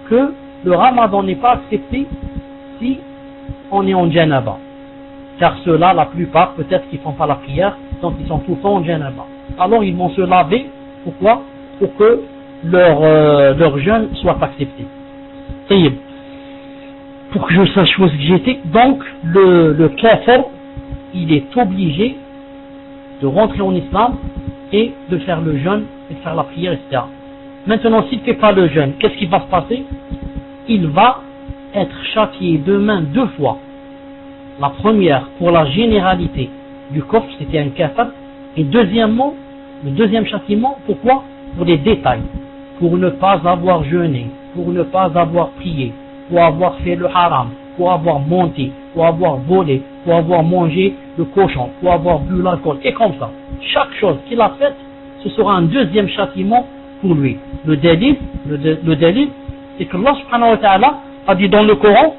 que le ramadan n'est pas accepté si on est en janaba. Car ceux-là, la plupart, peut-être qu'ils ne font pas la prière, donc ils sont tout le temps en janaba. Alors ils vont se laver, pourquoi? Pour que leur jeûne soit accepté. Et pour que je sache où j'étais, donc le kafir, il est obligé de rentrer en islam et de faire le jeûne et de faire la prière, etc. Maintenant, s'il ne fait pas le jeûne, qu'est-ce qui va se passer? Il va être châtié demain 2 fois. La première, pour la généralité du coffre, c'était un kafir. Et deuxièmement, le deuxième châtiment, pourquoi? Pour les détails. Pour ne pas avoir jeûné, pour ne pas avoir prié, pour avoir fait le haram, pour avoir monté, pour avoir volé, pour avoir mangé le cochon, pour avoir bu l'alcool, et comme ça. Chaque chose qu'il a faite, ce sera un deuxième châtiment pour lui. Le délit, c'est que Allah subhanahu wa ta'ala a dit dans le Coran,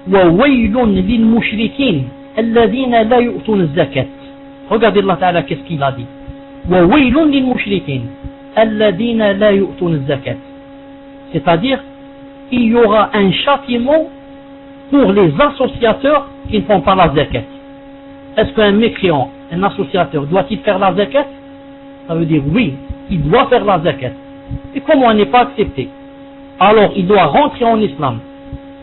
وَوَيْلٌ لِلْمُشْرِكِينَ الَّذِينَ لَا يُؤْتُونَ الزَّكَاةَ. Regardez Allah ta'ala qu'est-ce qu'il a dit. وَوَيْلٌ لِلْمُشْرِكِينَ الَّذِينَ لَا يُؤْتُونَ الزَّكَاةَ. C'est-à-dire, il y aura un châtiment pour les associateurs qui ne font pas la zakat. Est-ce qu'un mécréant, un associateur, doit-il faire la zakat? Ça veut dire oui, il doit faire la zakat. Et comment elle n'est pas acceptée? Alors il doit rentrer en islam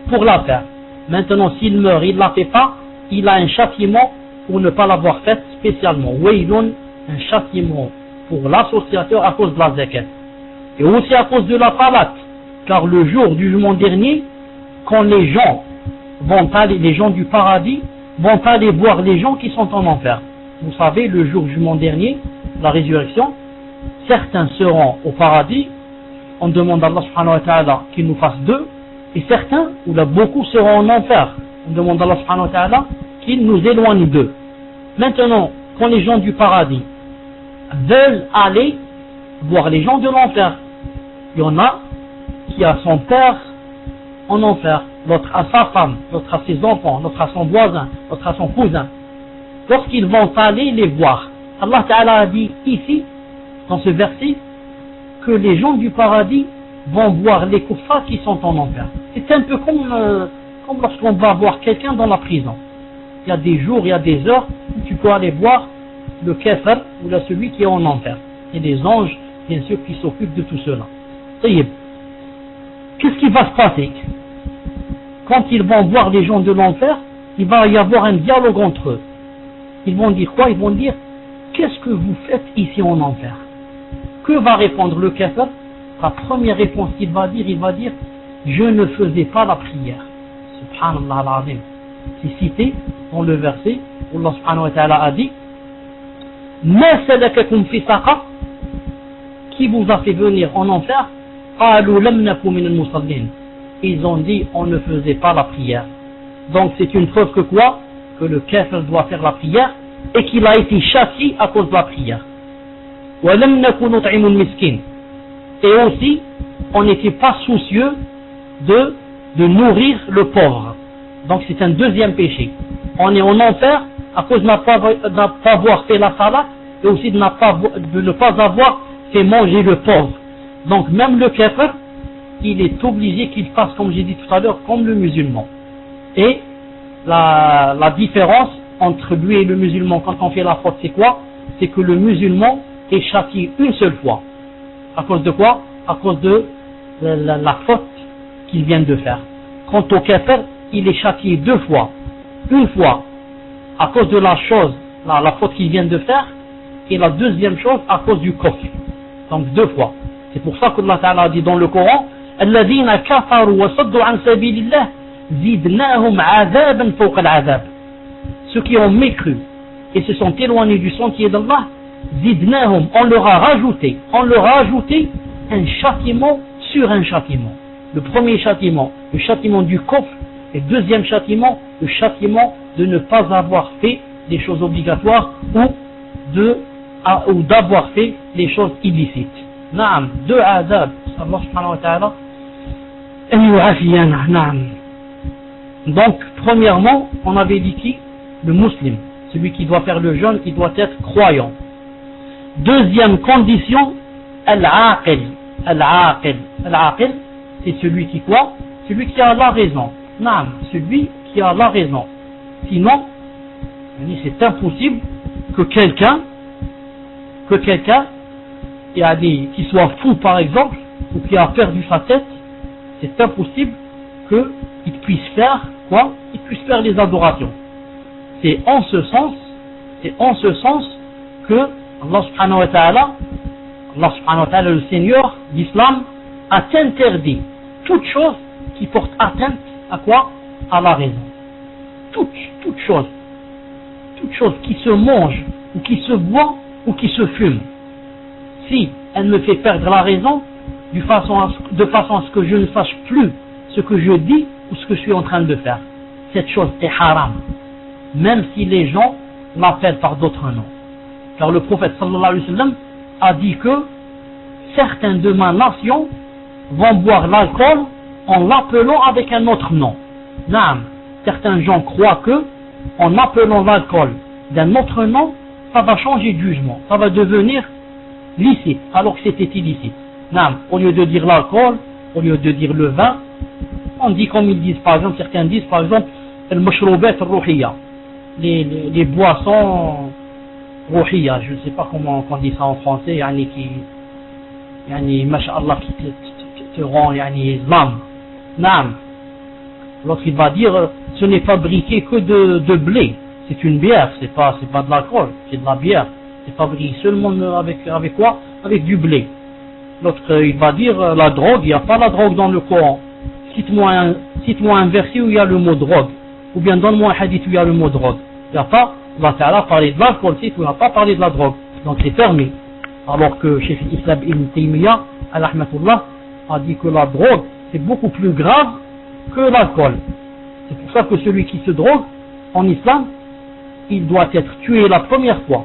pour la faire. Maintenant, s'il meurt, il ne la fait pas, il a un châtiment pour ne pas l'avoir faite spécialement. Waylun, un châtiment pour l'associateur à cause de la zakat. Et aussi à cause de la salat. Car le jour du jugement dernier, quand les gens vont aller, les gens du paradis vont aller voir les gens qui sont en enfer. Vous savez, le jour du jugement dernier, la résurrection, certains seront au paradis, on demande à Allah subhanahu wa ta'ala qu'il nous fasse d'eux, et certains, ou là beaucoup, seront en enfer. On demande à Allah subhanahu wa ta'ala qu'il nous éloigne d'eux. Maintenant, quand les gens du paradis veulent aller voir les gens de l'enfer, il y en a qui a son père en enfer, l'autre à sa femme, l'autre à ses enfants, l'autre à son voisin, l'autre à son cousin. Lorsqu'ils vont aller les voir, Allah Ta'ala a dit ici, dans ce verset, que les gens du paradis vont voir les kuffars qui sont en enfer. C'est un peu comme lorsqu'on va voir quelqu'un dans la prison. Il y a des jours, il y a des heures où tu peux aller voir le kafir ou là celui qui est en enfer. Et les anges, bien sûr, qui s'occupent de tout cela. Qu'est-ce qui va se passer? Quand ils vont voir les gens de l'enfer, il va y avoir un dialogue entre eux. Ils vont dire quoi? Ils vont dire, qu'est-ce que vous faites ici en enfer? Que va répondre le kafir? La première réponse qu'il va dire, je ne faisais pas la prière. Subhanallah al-Azim. C'est cité dans le verset où Allah subhanahu wa ta'ala a dit, Ma salakakum fi saqar, qui vous a fait venir en enfer? Qalu lam naku min al-musallin. Ils ont dit, on ne faisait pas la prière. Donc c'est une preuve que quoi? Que le kafir doit faire la prière et qu'il a été châtié à cause de la prière. Wa lam naku nut'imu al-miskin. Et aussi, on n'était pas soucieux de nourrir le pauvre. Donc c'est un deuxième péché. On est en enfer à cause de ne pas avoir fait la salat et aussi de ne pas avoir fait manger le pauvre. Donc même le kafir, il est obligé qu'il fasse, comme j'ai dit tout à l'heure, comme le musulman. Et la différence entre lui et le musulman quand on fait la faute, c'est quoi? C'est que le musulman est châtié une seule fois. À cause de quoi? À cause de la faute qu'il vient de faire. Quant au kafir, il est châtié deux fois. Une fois à cause de la chose, la faute qu'il vient de faire, et la deuxième chose à cause du kufr. Donc deux fois. C'est pour ça que Allah Ta'ala dit dans le Coran, الذين كفروا وصدوا عن سبيل الله زدناهم عذابا فوق العذاب. Ceux qui ont mécru et se sont éloignés du sentier d'Allah, zidnahum, on leur a rajouté un châtiment sur un châtiment. Le premier châtiment, le châtiment du kufr, et le deuxième châtiment, le châtiment de ne pas avoir fait des choses obligatoires ou d'avoir fait des choses illicites. Naam, deux azab, Allah subhanahu wa ta'ala, naam. Donc, premièrement, on avait dit qui? Le musulman, celui qui doit faire le jeûne, il doit être croyant. Deuxième condition, al-aqil. Al-aqil, c'est celui qui quoi? Celui qui a la raison. Naam, celui qui a la raison. Sinon, c'est impossible que quelqu'un qui soit fou par exemple, ou qui a perdu sa tête, c'est impossible qu'il puisse faire quoi? Il puisse faire les adorations. C'est en ce sens que Allah subhanahu wa ta'ala, le Seigneur d'Islam, a interdit toute chose qui porte atteinte à quoi? À la raison. Toute chose qui se mange, ou qui se boit, ou qui se fume, si elle me fait perdre la raison, de façon à ce que je ne sache plus ce que je dis ou ce que je suis en train de faire, cette chose est haram, même si les gens l'appellent par d'autres noms. Car le prophète sallallahu alayhi wa sallam a dit que certains de ma nation vont boire l'alcool en l'appelant avec un autre nom. Naam, certains gens croient que en appelant l'alcool d'un autre nom, ça va changer de jugement, ça va devenir licite, alors que c'était illicite. Naam, au lieu de dire l'alcool, au lieu de dire le vin, on dit comme ils disent, par exemple, certains disent par exemple, al-mashroubat al-ruhiyya, les boissons ruhiyya, je ne sais pas comment on dit ça en français, masha'Allah, qui te rend l'âme. Naam. L'autre il va dire, ce n'est fabriqué que de blé, c'est une bière, c'est pas de l'alcool, c'est de la bière, c'est fabriqué seulement avec quoi? Avec du blé. L'autre il va dire, la drogue, il n'y a pas la drogue dans le Coran. Cite-moi un verset où il y a le mot drogue, ou bien donne-moi un hadith où il y a le mot drogue. Il n'y a pas, Allah Ta'ala parlé de l'alcool, il n'a pas parlé de la drogue, donc c'est fermé. Alors que Cheikh Islam Ibn Taymiyyah, al-Rahmatullah, a dit que la drogue c'est beaucoup plus grave que l'alcool. C'est pour ça que celui qui se drogue en islam, il doit être tué la première fois.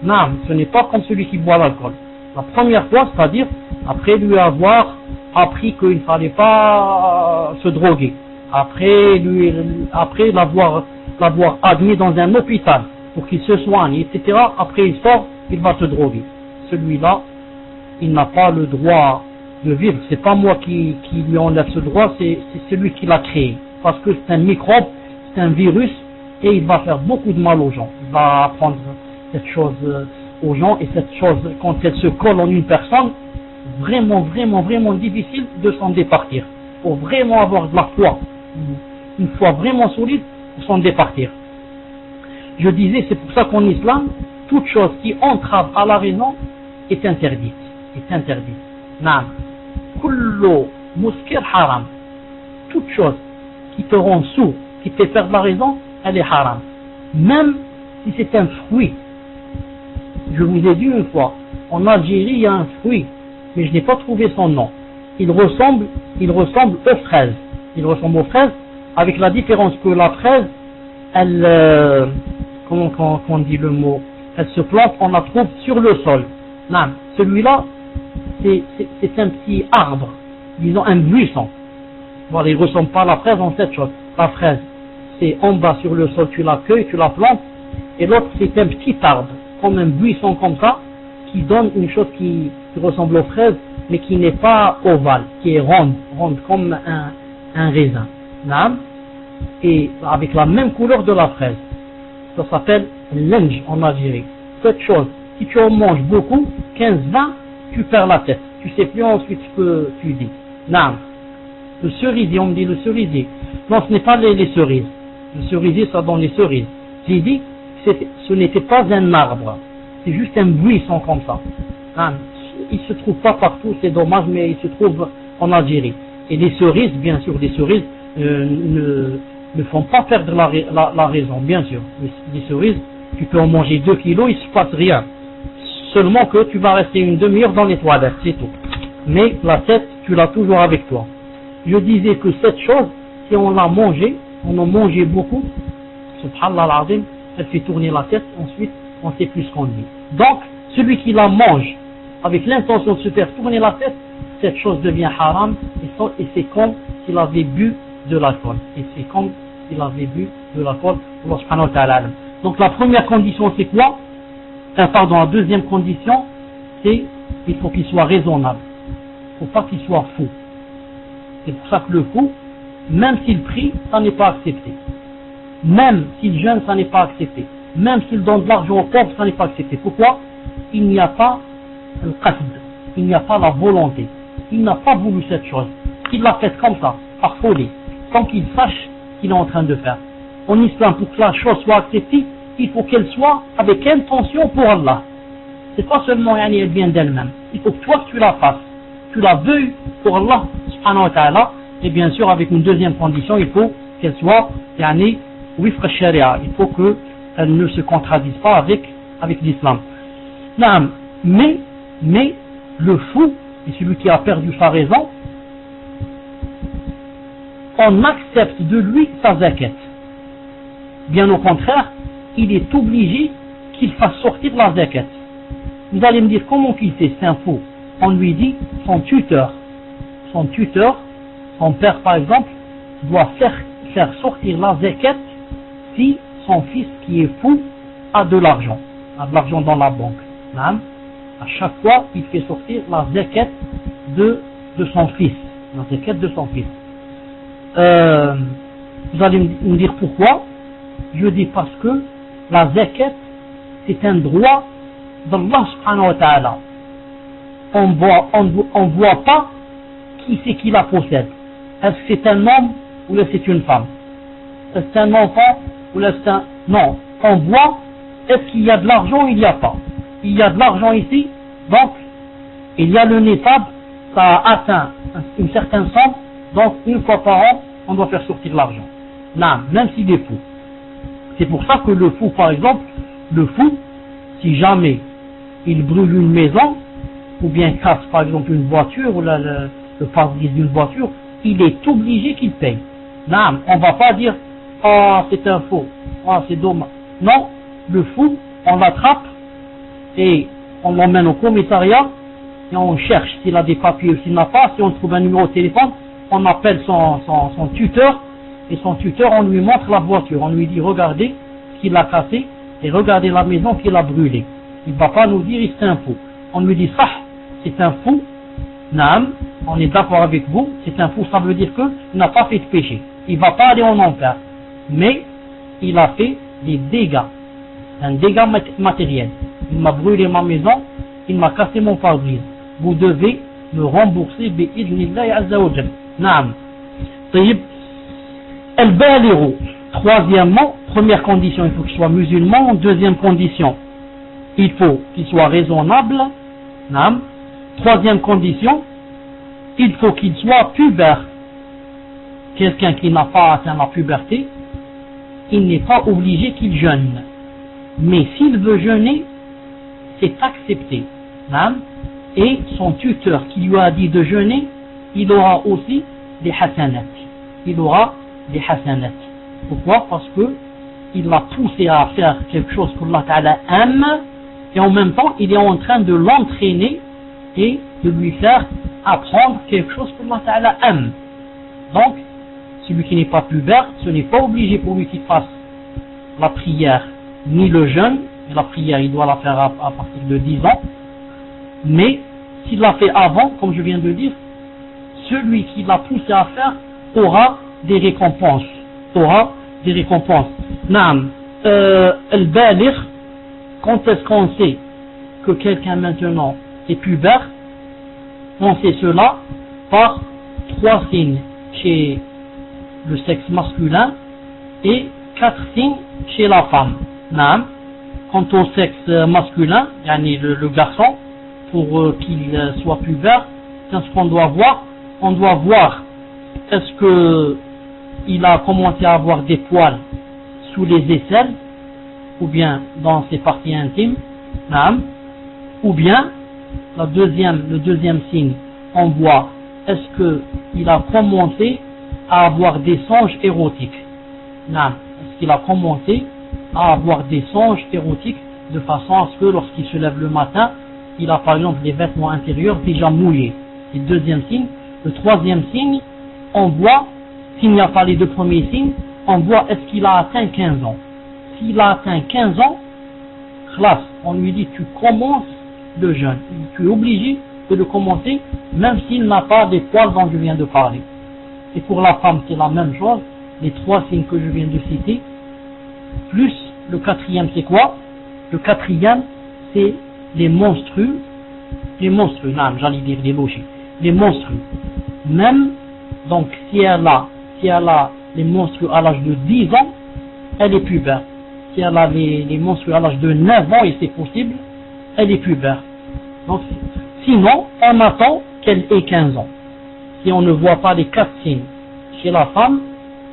Non, ce n'est pas comme celui qui boit l'alcool. La première fois, c'est-à-dire après lui avoir appris qu'il ne fallait pas se droguer, après l'avoir admis dans un hôpital pour qu'il se soigne, etc. Après il sort, il va se droguer. Celui-là, il n'a pas le droit de vivre. C'est pas moi qui lui enlève ce droit, c'est celui qui l'a créé. Parce que c'est un microbe, c'est un virus, et il va faire beaucoup de mal aux gens. Il va apprendre cette chose aux gens, et cette chose, quand elle se colle en une personne, vraiment, vraiment, vraiment difficile de s'en départir. Il faut vraiment avoir de la foi, une foi vraiment solide pour s'en départir. Je disais, c'est pour ça qu'en islam, toute chose qui entrave à la raison est interdite. Est interdite. Naam. Kullu muskir haram. Toute chose qui te rend sourd, qui te fait perdre la raison, elle est haram. Même si c'est un fruit. Je vous ai dit une fois, en Algérie, il y a un fruit, mais je n'ai pas trouvé son nom. Il ressemble aux fraises. Il ressemble aux fraises, avec la différence que la fraise, elle, comment on dit le mot, elle se plante, on la trouve sur le sol. Non, celui-là, c'est un petit arbre, disons un buisson. Voilà, il ne ressemble pas à la fraise en cette chose. La fraise, c'est en bas sur le sol, tu la cueilles, tu la plantes, et l'autre, c'est un petit arbre, comme un buisson comme ça, qui donne une chose qui ressemble aux fraises, mais qui n'est pas ovale, qui est ronde comme un raisin. Non? Et avec la même couleur de la fraise. Ça s'appelle l'enj en Algérie. Cette chose, si tu en manges beaucoup, 15-20, tu perds la tête. Tu sais plus ensuite ce que tu dis. Non. Le cerisier, on me dit le cerisier. Non, ce n'est pas les cerises. Le cerisier, ça donne les cerises. J'ai dit, ce n'était pas un arbre. C'est juste un buisson comme ça. Non. Il ne se trouve pas partout, c'est dommage, mais il se trouve en Algérie. Et les cerises, bien sûr, les cerises ne font pas perdre la raison, bien sûr. Les cerises, tu peux en manger 2 kilos, il ne se passe rien. Seulement que tu vas rester une demi-heure dans les toilettes, c'est tout. Mais la tête, tu l'as toujours avec toi. Je disais que cette chose, si on l'a mangée, on en mangeait beaucoup, subhanallah al-azim, elle fait tourner la tête, ensuite on sait plus ce qu'on dit. Donc, celui qui la mange avec l'intention de se faire tourner la tête, cette chose devient haram, et c'est comme s'il avait bu de l'alcool. Et c'est comme s'il avait bu de l'alcool. Allah subhanahu wa ta'ala. Donc la première condition c'est quoi? La deuxième condition, c'est il faut qu'il soit raisonnable. Il ne faut pas qu'il soit fou. C'est pour ça que le fou, même s'il prie, ça n'est pas accepté. Même s'il jeûne, ça n'est pas accepté. Même s'il donne de l'argent aux pauvres, ça n'est pas accepté. Pourquoi? Il n'y a pas le qasd, il n'y a pas la volonté. Il n'a pas voulu cette chose. Il l'a faite comme ça, par folie, sans qu'il sache ce qu'il est en train de faire. En islam, pour que la chose soit acceptée, il faut qu'elle soit avec intention pour Allah. C'est pas seulement elle vient d'elle-même. Il faut que toi tu la fasses. Tu la veuilles pour Allah subhanahu wa ta'ala. Et bien sûr, avec une deuxième condition, il faut qu'elle soit wifq sharia. Il faut qu'elle ne se contradise pas avec l'islam. Mais le fou, et celui qui a perdu sa raison, on accepte de lui sa zakat. Bien au contraire, il est obligé qu'il fasse sortir la zakat. Vous allez me dire comment qu'il fait, c'est un fou. On lui dit son tuteur, son père par exemple, doit faire sortir la zakat si son fils qui est fou a de l'argent dans la banque. À chaque fois, il fait sortir la zakat de son fils. La zakat de son fils. Vous allez me dire pourquoi? Je dis parce que la zakat, c'est un droit d'Allah subhanahu wa ta'ala. On voit pas qui c'est qui la possède. Est-ce que c'est un homme ou est-ce que c'est une femme? Est-ce que c'est un enfant ou est-ce que c'est un... Non, on voit est-ce qu'il y a de l'argent ou il n'y a pas. Il y a de l'argent ici, donc il y a le nitab, ça a atteint une certaine somme, donc une fois par an, on doit faire sortir l'argent. Non, même s'il est fou. C'est pour ça que le fou, par exemple, si jamais il brûle une maison, ou bien casse par exemple une voiture, ou le pare-brise d'une voiture, il est obligé qu'il paye. Non, on ne va pas dire, c'est un faux, c'est dommage. Non, le fou, on l'attrape, et on l'emmène au commissariat, et on cherche s'il a des papiers ou s'il n'a pas. Si on trouve un numéro de téléphone, on appelle son tuteur, et son tuteur, on lui montre la voiture, on lui dit regardez ce qu'il a cassé et regardez la maison qu'il a brûlée. Il ne va pas nous dire c'est un fou. On lui dit ça, c'est un fou, naam, on est d'accord avec vous, c'est un fou, ça veut dire qu'il n'a pas fait de péché, il ne va pas aller en enfer, mais il a fait des dégâts, un dégât matériel. Il m'a brûlé ma maison, il m'a cassé mon pare-brise. Vous devez me rembourser bi'idhnillahi azza wa jal. Naam. Tayyib. Al-balighu. Troisièmement, première condition, il faut qu'il soit musulman. Deuxième condition, il faut qu'il soit raisonnable. Naam. Troisième condition, il faut qu'il soit pubère. Quelqu'un qui n'a pas atteint la puberté, il n'est pas obligé qu'il jeûne. Mais s'il veut jeûner, c'est accepté. Naam. Et son tuteur qui lui a dit de jeûner, il aura aussi des hasanat. Il aura des hasanat. Pourquoi? Parce que il l'a poussé à faire quelque chose qu'Allah Ta'ala aime, et en même temps il est en train de l'entraîner et de lui faire apprendre quelque chose qu'Allah Ta'ala aime. Donc, celui qui n'est pas pubère, ce n'est pas obligé pour lui qu'il fasse la prière ni le jeûne, et la prière il doit la faire à partir de 10 ans, mais s'il l'a fait avant, comme je viens de dire, celui qui l'a poussé à faire aura des récompenses. Aura des récompenses. Naam, al-baligh, quand est-ce qu'on sait que quelqu'un maintenant est pubère? On sait cela par 3 signes chez le sexe masculin et 4 signes chez la femme. Naam. Quant au sexe masculin, yani le garçon, pour qu'il soit pubère, qu'est-ce qu'on doit voir? On doit voir est-ce que il a commencé à avoir des poils sous les aisselles ou bien dans ses parties intimes, naam, ou bien le deuxième signe, on voit est-ce que il a commencé à avoir des songes érotiques, naam, est-ce qu'il a commencé à avoir des songes érotiques de façon à ce que lorsqu'il se lève le matin, il a par exemple les vêtements intérieurs déjà mouillés. C'est le deuxième signe. Le troisième signe, on voit, s'il n'y a pas les 2 premiers signes, on voit est-ce qu'il a atteint 15 ans. S'il a atteint 15 ans, classe, on lui dit tu commences le jeûne. Tu es obligé de le commencer, même s'il n'a pas des poils dont je viens de parler. Et pour la femme, c'est la même chose. Les 3 signes que je viens de citer, plus le 4e, c'est quoi? Le 4e, c'est les monstrues, non, j'allais dire les logiques, les monstrues. Même, donc, si elle a les monstrues à l'âge de 10 ans, elle est pubère. Si elle a les monstrues à l'âge de 9 ans, et c'est possible, elle est pubère. Donc, sinon, on attend qu'elle ait 15 ans. Si on ne voit pas les 4 signes chez la femme,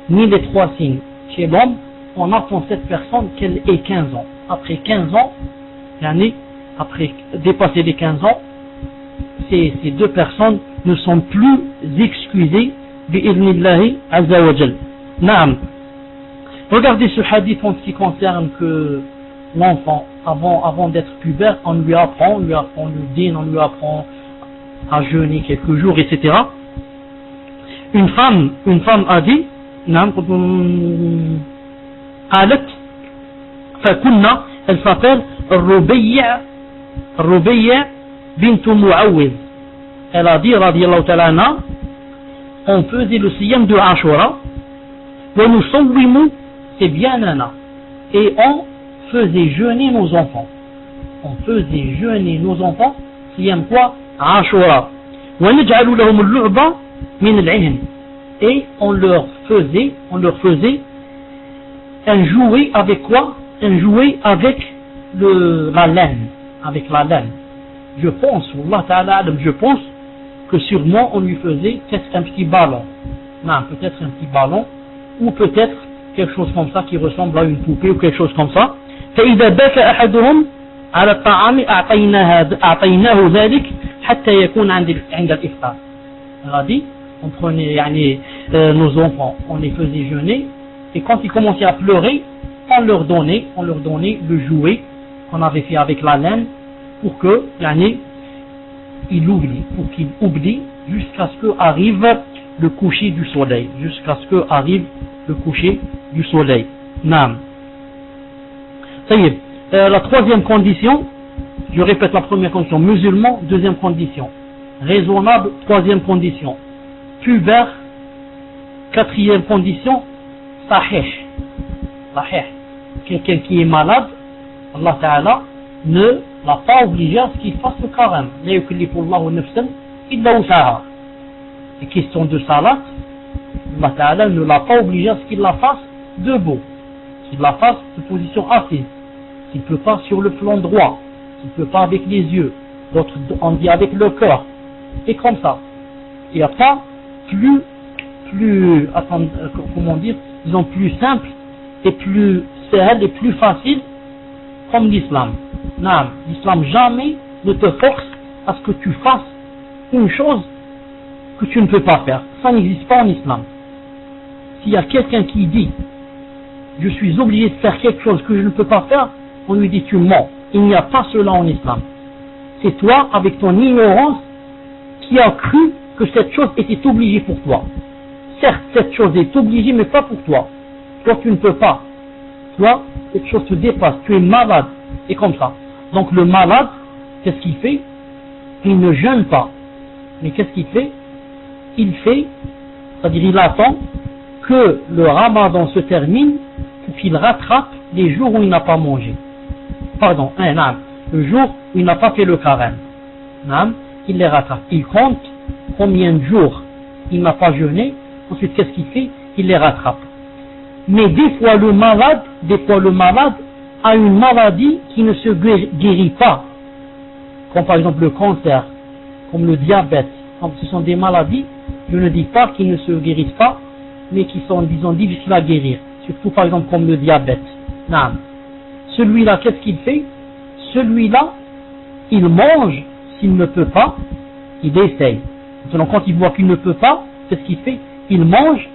ni les 3 signes chez l'homme, on attend cette personne qu'elle ait 15 ans. Après 15 ans, après dépasser les 15 ans, ces 2 personnes ne sont plus excusées bi'idhnillahi azza wa jal. Naam. Regardez ce hadith en ce qui concerne que l'enfant, avant d'être pubère, on lui apprend le dîn, on lui apprend à jeûner quelques jours, etc. Une femme a dit, naam, قالت فكنا, elle s'appelle Rubayya bint Mu'awwidh. Elle a dit, radiyallahu ta'ala anha, on faisait le siyam de Ashura, wa nusawwimu tibyanana, et on faisait jeûner nos enfants. On faisait jeûner nos enfants, siyam quoi? Ashura. Wa naj'alu lahum al-lu'ba min al-'ihn, et on leur faisait un jouet avec quoi? Un jouet avec la laine. Avec la laine. Je pense, Allah Ta'ala, je pense que sûrement on lui faisait peut-être un petit ballon. Non, peut-être un petit ballon, ou peut-être quelque chose comme ça qui ressemble à une poupée ou quelque chose comme ça. فإذا بات أحدهم على الطعام أعطيناه ذلك حتى يكون عند الإفطار. Elle a dit, on prenait nos enfants, on les faisait jeûner, et quand ils commençaient à pleurer, on leur donnait le jouet qu'on avait fait avec la laine pour que il oublie jusqu'à ce que arrive le coucher du soleil, Naam. Ça y est. La troisième condition, Je répète la première condition, musulman, deuxième condition, raisonnable, troisième condition, pubère, quatrième condition, sahih. Sahih. Quelqu'un qui est malade, Allah Ta'ala ne l'a pas obligé à ce qu'il fasse le carême. La yukallifullahu nafsan illa wus'aha. Les questions de salat, Allah Ta'ala ne l'a pas obligé à ce qu'il la fasse debout, qu'il la fasse de position assise, qu'il ne peut pas sur le flanc droit, qu'il ne peut pas avec les yeux, d'autres on dit avec le cœur, et comme ça. Il n'y a pas comment dire, disons plus simple et plus simple et plus facile comme l'islam. Non, l'islam jamais ne te force à ce que tu fasses une chose que tu ne peux pas faire. Ça n'existe pas en islam. S'il y a quelqu'un qui dit je suis obligé de faire quelque chose que je ne peux pas faire, on lui dit tu mens. Il n'y a pas cela en islam. C'est toi, avec ton ignorance, qui as cru que cette chose était obligée pour toi. Certes, cette chose est obligée, mais pas pour toi. Toi, tu ne peux pas. Toi, cette chose te dépasse. Tu es malade. Et comme ça. Donc, le malade, qu'est-ce qu'il fait? Il ne jeûne pas. Mais qu'est-ce qu'il fait? Il fait, c'est-à-dire il attend que le ramadan se termine pour qu'il rattrape les jours où il n'a pas mangé. Pardon, le jour où il n'a pas fait le carême. Il les rattrape. Il compte combien de jours il n'a pas jeûné. Ensuite, qu'est-ce qu'il fait? Il les rattrape. Mais des fois le malade a une maladie qui ne se guérit pas. Comme par exemple le cancer, comme le diabète. Donc, ce sont des maladies, je ne dis pas qu'ils ne se guérissent pas, mais qui sont, disons, difficiles à guérir. Surtout par exemple comme le diabète. Celui-là, qu'est-ce qu'il fait? Celui-là, il mange s'il ne peut pas, il essaye. Donc quand il voit qu'il ne peut pas, qu'est-ce qu'il fait? Il mange,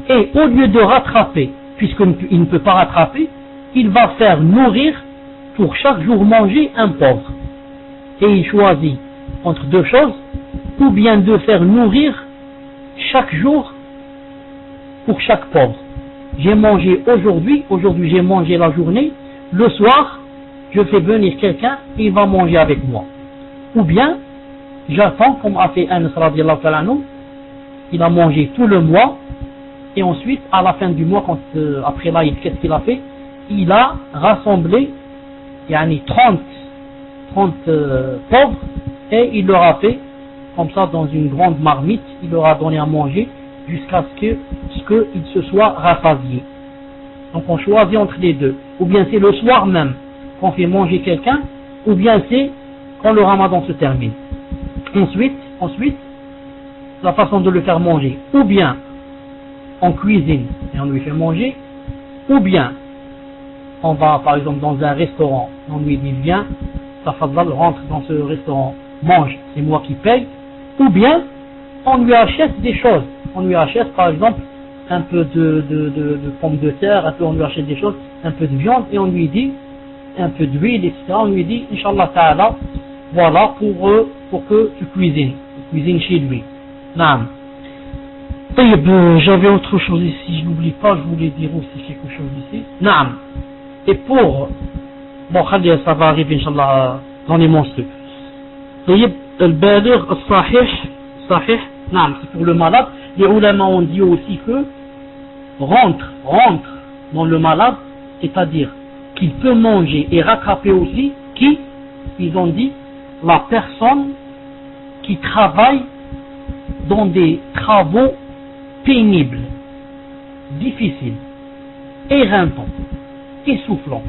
et au lieu de rattraper, puisqu'il ne peut pas rattraper, il va faire nourrir pour chaque jour manger un pauvre. Et il choisit entre deux choses, ou bien de faire nourrir chaque jour pour chaque pauvre. J'ai mangé aujourd'hui j'ai mangé la journée, le soir, je fais venir quelqu'un et il va manger avec moi. Ou bien, j'attends, comme a fait Anas radiallahu ta'ala anhu, il a mangé tout le mois, et ensuite, à la fin du mois, après l'Aïd, qu'est-ce qu'il a fait? Il a rassemblé 30 pauvres, et il leur a fait, comme ça, dans une grande marmite, il leur a donné à manger, jusqu'à ce qu'ils se soient rassasiés. Donc on choisit entre les deux. Ou bien c'est le soir même qu'on fait manger quelqu'un, ou bien c'est quand le ramadan se termine. Ensuite, la façon de le faire manger, ou bien on cuisine et on lui fait manger, ou bien on va par exemple dans un restaurant, on lui dit viens, tafaddal, rentre dans ce restaurant, mange, c'est moi qui paye, ou bien on lui achète des choses, on lui achète par exemple un peu de pommes de terre, on lui achète des choses, un peu de viande, et on lui dit un peu d'huile, etc. On lui dit Inch'Allah Ta'ala, voilà pour que tu cuisines chez lui. Naam. J'avais autre chose ici, je n'oublie pas, je voulais dire aussi quelque chose ici. Naam. Et pour, bon, ça va arriver Inch'Allah dans les monstres. Al-baligh sahih, naam, c'est pour le malade. Les ulama ont dit aussi que rentre dans le malade, c'est-à-dire qu'il peut manger et rattraper aussi, ils ont dit, la personne qui travaille dans des travaux pénibles, difficiles, éreintants, essoufflants,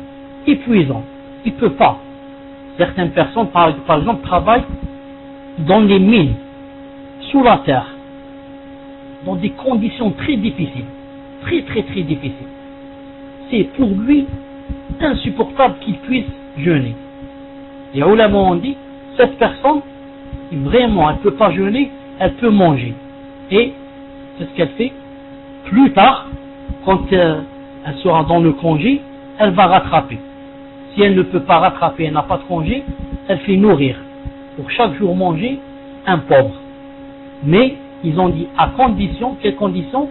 épuisants. Il ne peut pas. Certaines personnes, par exemple, travaillent dans les mines, sous la terre, dans des conditions très difficiles, très difficiles. C'est pour lui insupportable qu'il puisse jeûner. Les ulama ont dit, cette personne, vraiment, elle ne peut pas jeûner, elle peut manger. Et c'est ce qu'elle fait. Plus tard, quand elle sera dans le congé, elle va rattraper. Si elle ne peut pas rattraper, elle n'a pas de congé, elle fait nourrir. Pour chaque jour manger, un pauvre. Mais, ils ont dit, à condition, quelle condition?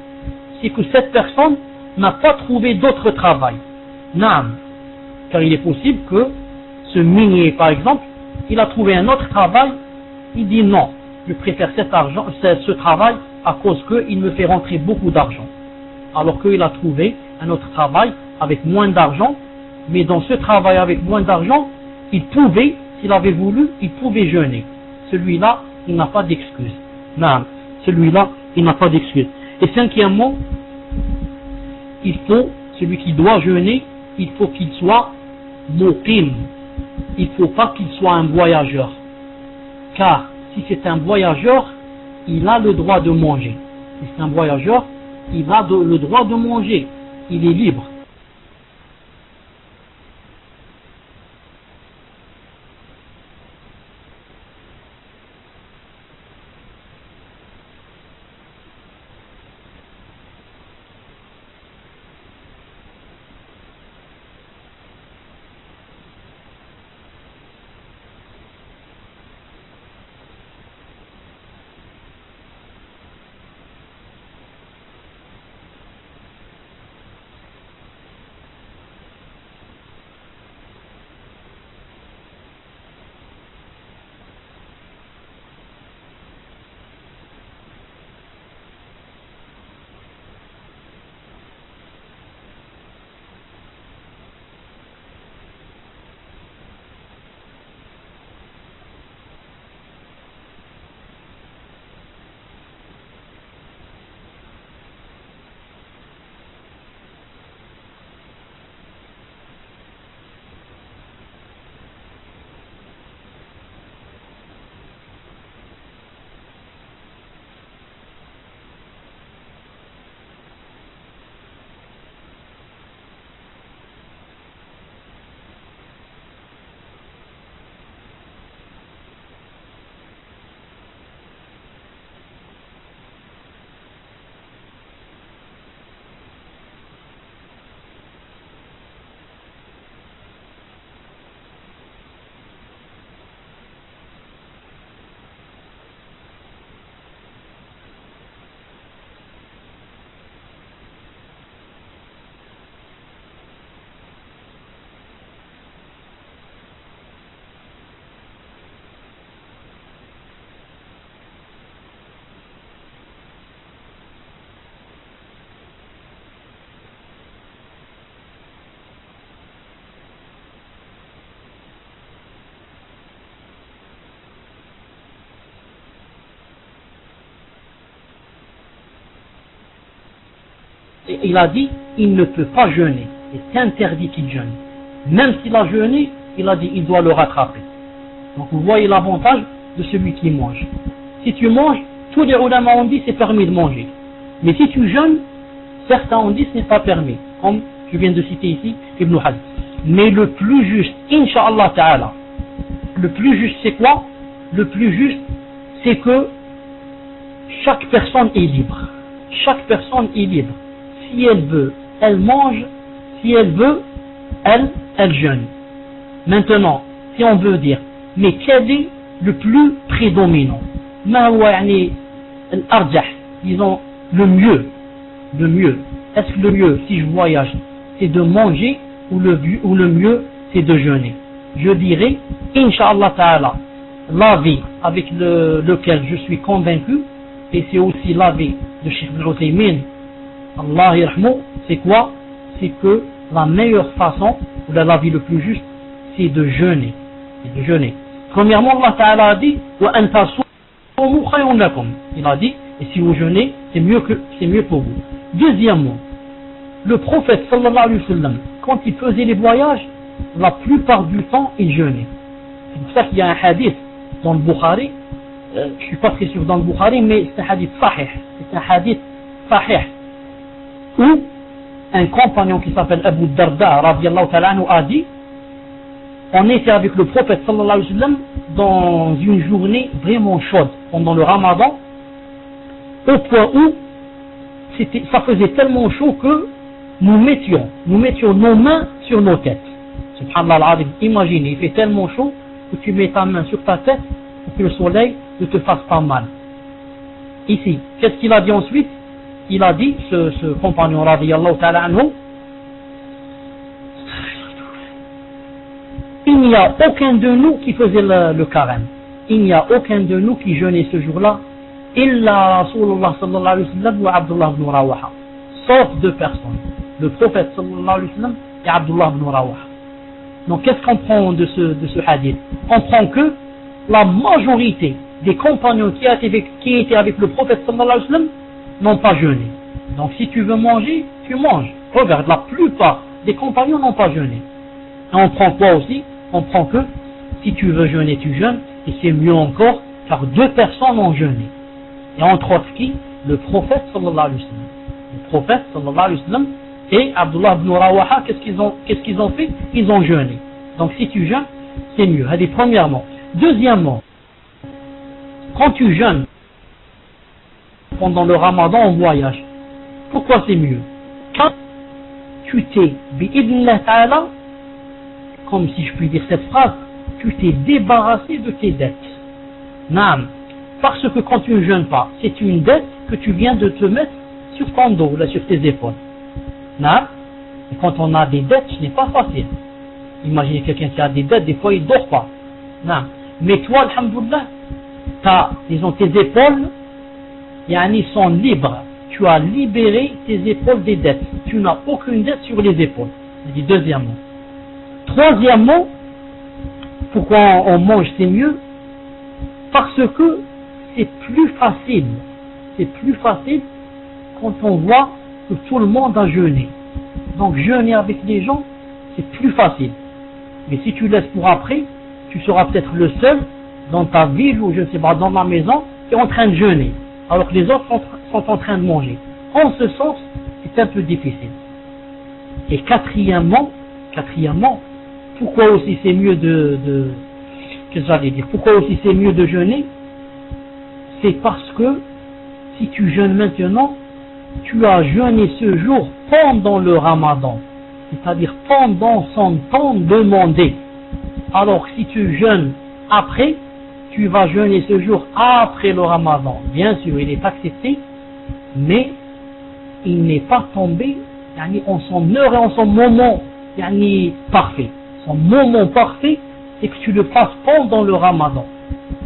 C'est que cette personne n'a pas trouvé d'autre travail. Naam. Car il est possible que ce minier par exemple, il a trouvé un autre travail, il dit non, je préfère ce travail à cause qu'il me fait rentrer beaucoup d'argent. Alors qu'il a trouvé un autre travail avec moins d'argent, mais dans ce travail avec moins d'argent, il pouvait, s'il avait voulu, il pouvait jeûner. Celui-là, il n'a pas d'excuse. Non, celui-là, il n'a pas d'excuse. Et cinquièmement, celui qui doit jeûner, il faut qu'il soit muqim. Il ne faut pas qu'il soit un voyageur. Car si c'est un voyageur, il a le droit de manger. Si c'est un voyageur, il a le droit de manger. Il est libre. Il a dit, il ne peut pas jeûner. Et c'est interdit qu'il jeûne. Même s'il a jeûné, il a dit, il doit le rattraper. Donc vous voyez l'avantage de celui qui mange. Si tu manges, tous les ulama ont dit c'est permis de manger. Mais si tu jeûnes, certains ont dit ce n'est pas permis. Comme je viens de citer ici Ibn Hazm. Mais le plus juste, Inch'Allah Ta'ala, le plus juste c'est quoi? Le plus juste c'est que chaque personne est libre. Chaque personne est libre. Si elle veut, elle mange. Si elle veut, elle jeûne. Maintenant, si on veut dire, mais quel est le plus prédominant? Disons, le mieux. Est-ce que le mieux, si je voyage, c'est de manger ou le mieux, c'est de jeûner? Je dirais, Inch'Allah Ta'ala, l'avis avec lequel je suis convaincu, et c'est aussi l'avis de Cheikh Ibn Uthaymin, Allah yarhamou, c'est quoi? C'est que la meilleure façon, ou l'avis le plus juste, c'est de jeûner. Premièrement, Allah Ta'ala a dit, il a dit, et si vous jeûnez, c'est mieux pour vous. Deuxièmement, le prophète sallallahu alayhi wa sallam, quand il faisait les voyages, la plupart du temps, il jeûnait. C'est pour ça qu'il y a un hadith dans le Bukhari, je ne suis pas très sûr dans le Bukhari, mais c'est un hadith sahih. C'est un hadith sahih. Où un compagnon qui s'appelle Abu Darda, radiyallahu ta'ala anhu, a dit, on était avec le prophète sallallahu alayhi wa sallam dans une journée vraiment chaude, pendant le Ramadan, au point où ça faisait tellement chaud que nous mettions nos mains sur nos têtes. Subhanallah al-Azim, imaginez, il fait tellement chaud que tu mets ta main sur ta tête pour que le soleil ne te fasse pas mal. Ici, qu'est-ce qu'il a dit ensuite? Il a dit, ce compagnon radiyallahu ta'ala anhu, il n'y a aucun de nous qui faisait le carême. Il n'y a aucun de nous qui jeûnait ce jour-là, illa Rasulullah sallallahu alayhi wa sallam ou Abdullah ibn Rawaha. Sauf deux personnes, le prophète sallallahu alayhi wa sallam et Abdullah ibn Rawaha. Donc qu'est-ce qu'on prend de ce hadith? On prend que la majorité des compagnons qui étaient avec le prophète sallallahu alayhi wa sallam n'ont pas jeûné. Donc si tu veux manger, tu manges. Regarde, la plupart des compagnons n'ont pas jeûné. Et on prend quoi aussi? On prend que si tu veux jeûner, tu jeûnes, et c'est mieux encore, car deux personnes ont jeûné. Et entre autres qui? Le prophète sallallahu alayhi wa sallam. Le prophète sallallahu alayhi wa sallam et Abdullah ibn Rawaha, qu'est-ce qu'ils ont fait? Ils ont jeûné. Donc si tu jeûnes, c'est mieux. Allez, premièrement. Deuxièmement, quand tu jeûnes pendant le ramadan en voyage, pourquoi c'est mieux? Quand tu t'es, bi'idnillah ta'ala, comme si je puis dire cette phrase, tu t'es débarrassé de tes dettes. Naam. Parce que quand tu ne jeûnes pas, c'est une dette que tu viens de te mettre sur ton dos, là, sur tes épaules. Naam. Et quand on a des dettes, ce n'est pas facile. Imaginez quelqu'un qui a des dettes, des fois il ne dort pas. Naam. Mais toi, alhamdoulilah, disons, tes épaules, yani, sont libres. Tu as libéré tes épaules des dettes. Tu n'as aucune dette sur les épaules. C'est deuxièmement. Troisièmement, pourquoi on mange c'est mieux? Parce que c'est plus facile. C'est plus facile quand on voit que tout le monde a jeûné. Donc jeûner avec les gens, c'est plus facile. Mais si tu laisses pour après, tu seras peut-être le seul dans ta ville ou je ne sais pas, dans ma maison, qui est en train de jeûner, alors que les autres sont en train de manger. En ce sens, c'est un peu difficile. Et quatrièmement, pourquoi aussi c'est mieux qu'est-ce que j'allais dire? Pourquoi aussi c'est mieux de jeûner? C'est parce que si tu jeûnes maintenant, tu as jeûné ce jour pendant le ramadan, c'est-à-dire pendant son temps demandé. Alors si tu jeûnes après, tu vas jeûner ce jour après le ramadan. Bien sûr, il est accepté, mais il n'est pas tombé en son heure et en son moment parfait. Son moment parfait, c'est que tu le fasses pendant le ramadan.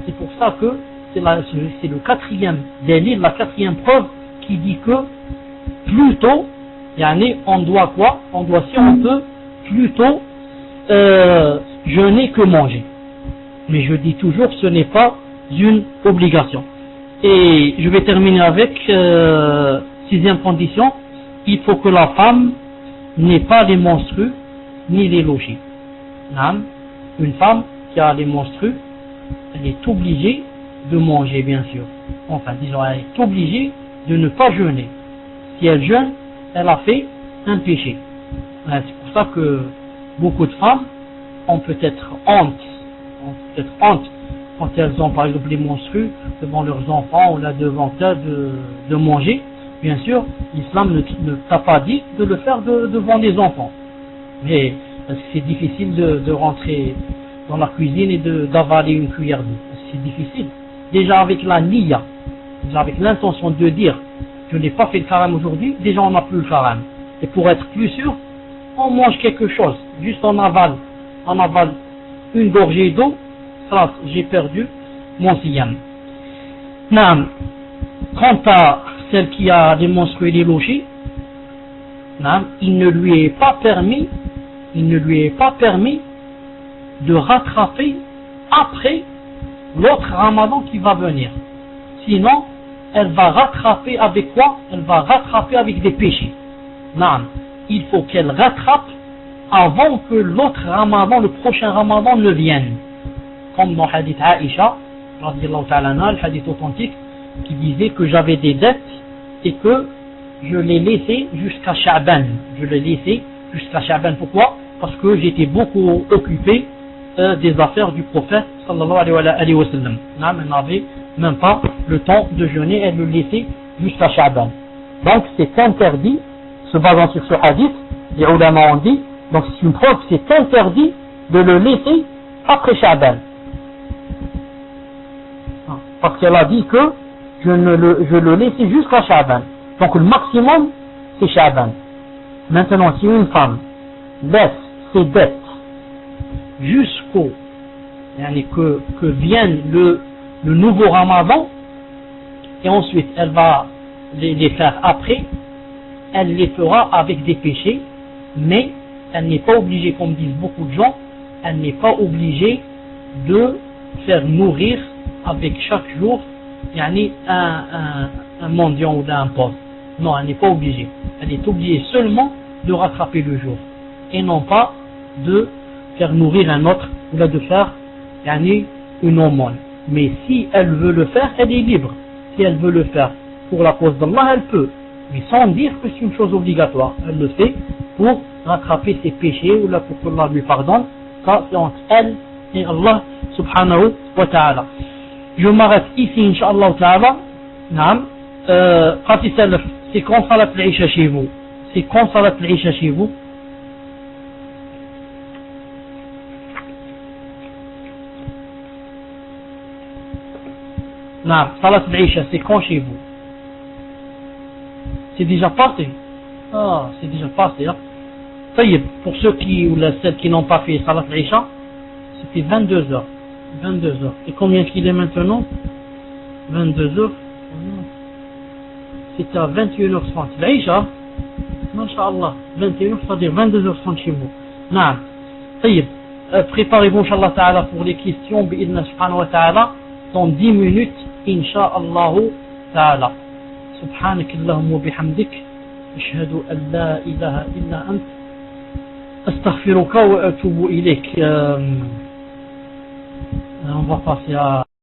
C'est pour ça que c'est le quatrième délire, la quatrième preuve qui dit que plutôt, on doit quoi? On doit, si on peut, plutôt jeûner que manger. Mais je dis toujours, ce n'est pas une obligation. Et je vais terminer avec sixième condition, il faut que la femme n'ait pas les menstrues ni les logis. Une femme qui a les menstrues, elle est obligée de manger, bien sûr. Enfin, disons, elle est obligée de ne pas jeûner. Si elle jeûne, elle a fait un péché. C'est pour ça que beaucoup de femmes ont peut-être honte quand elles ont par exemple les menstrues devant leurs enfants ou là devant eux de manger. Bien sûr, l'islam ne t'a pas dit de le faire devant les enfants. Mais parce que c'est difficile de rentrer dans la cuisine et d'avaler une cuillère d'eau. C'est difficile. Déjà avec la niya, déjà avec l'intention de dire je n'ai pas fait le carême aujourd'hui, déjà on n'a plus le carême. Et pour être plus sûr, on mange quelque chose, juste on avale une gorgée d'eau, ça j'ai perdu mon siyam. Naam. Quant à celle qui a des menstrues et des logis, il ne lui est pas permis de rattraper après l'autre ramadan qui va venir. Sinon, elle va rattraper avec quoi? Elle va rattraper avec des péchés. Il faut qu'elle rattrape avant que l'autre ramadan, le prochain ramadan ne vienne. Comme dans le hadith Aïcha, le hadith authentique, qui disait que j'avais des dettes et que je les laissais jusqu'à Sha'ban. Pourquoi? Parce que j'étais beaucoup occupé des affaires du prophète sallallahu alayhi wa sallam. Elle n'avait même pas le temps de jeûner, elle le laissait jusqu'à Sha'ban. Donc c'est interdit, se basant sur ce hadith, les ulama ont dit, donc c'est une preuve, c'est interdit de le laisser après Sha'ban. Parce qu'elle a dit que je le laissais jusqu'à Sha'ban. Donc le maximum, c'est Sha'ban. Maintenant, si une femme laisse ses dettes jusqu'au que vienne le nouveau Ramadan, et ensuite elle va les faire après, elle les fera avec des péchés, mais elle n'est pas obligée, comme disent beaucoup de gens, elle n'est pas obligée de faire nourrir avec chaque jour un mendiant ou un pauvre. Non, elle n'est pas obligée. Elle est obligée seulement de rattraper le jour, et non pas de faire nourrir un autre, ou là de faire une aumône. Mais si elle veut le faire, elle est libre. Si elle veut le faire pour la cause d'Allah, elle peut, mais sans dire que c'est une chose obligatoire. Elle le fait pour rattraper ses péchés, ou là pour que Allah lui pardonne. Ça, c'est entre elle et Allah subhanahu wa ta'ala. Je m'arrête ici, incha'Allah ta'ala. Naam. C'est quand salat al-Isha chez vous? C'est quand salat al-Isha chez vous? Non, salat al-Isha, c'est quand chez vous? C'est déjà passé. Ah, c'est déjà passé. Hein? Pour ceux ou celles qui n'ont pas fait salat al-Isha, c'était 22h. 22h. Et combien qu'il est maintenant? 22h. C'était à 21h30. L'Isha, Masha'Allah, 21h, c'est-à-dire 22h30 chez vous. Non. Préparez-vous, Inch'Allah Ta'ala, pour les questions, bi'idna subhanahu wa ta'ala, dans 10 minutes, Inch'Allah Ta'ala. سبحانك اللهم وبحمدك أشهد أن لا إله إلا أنت أستغفرك وأتوب إليك. On va passer à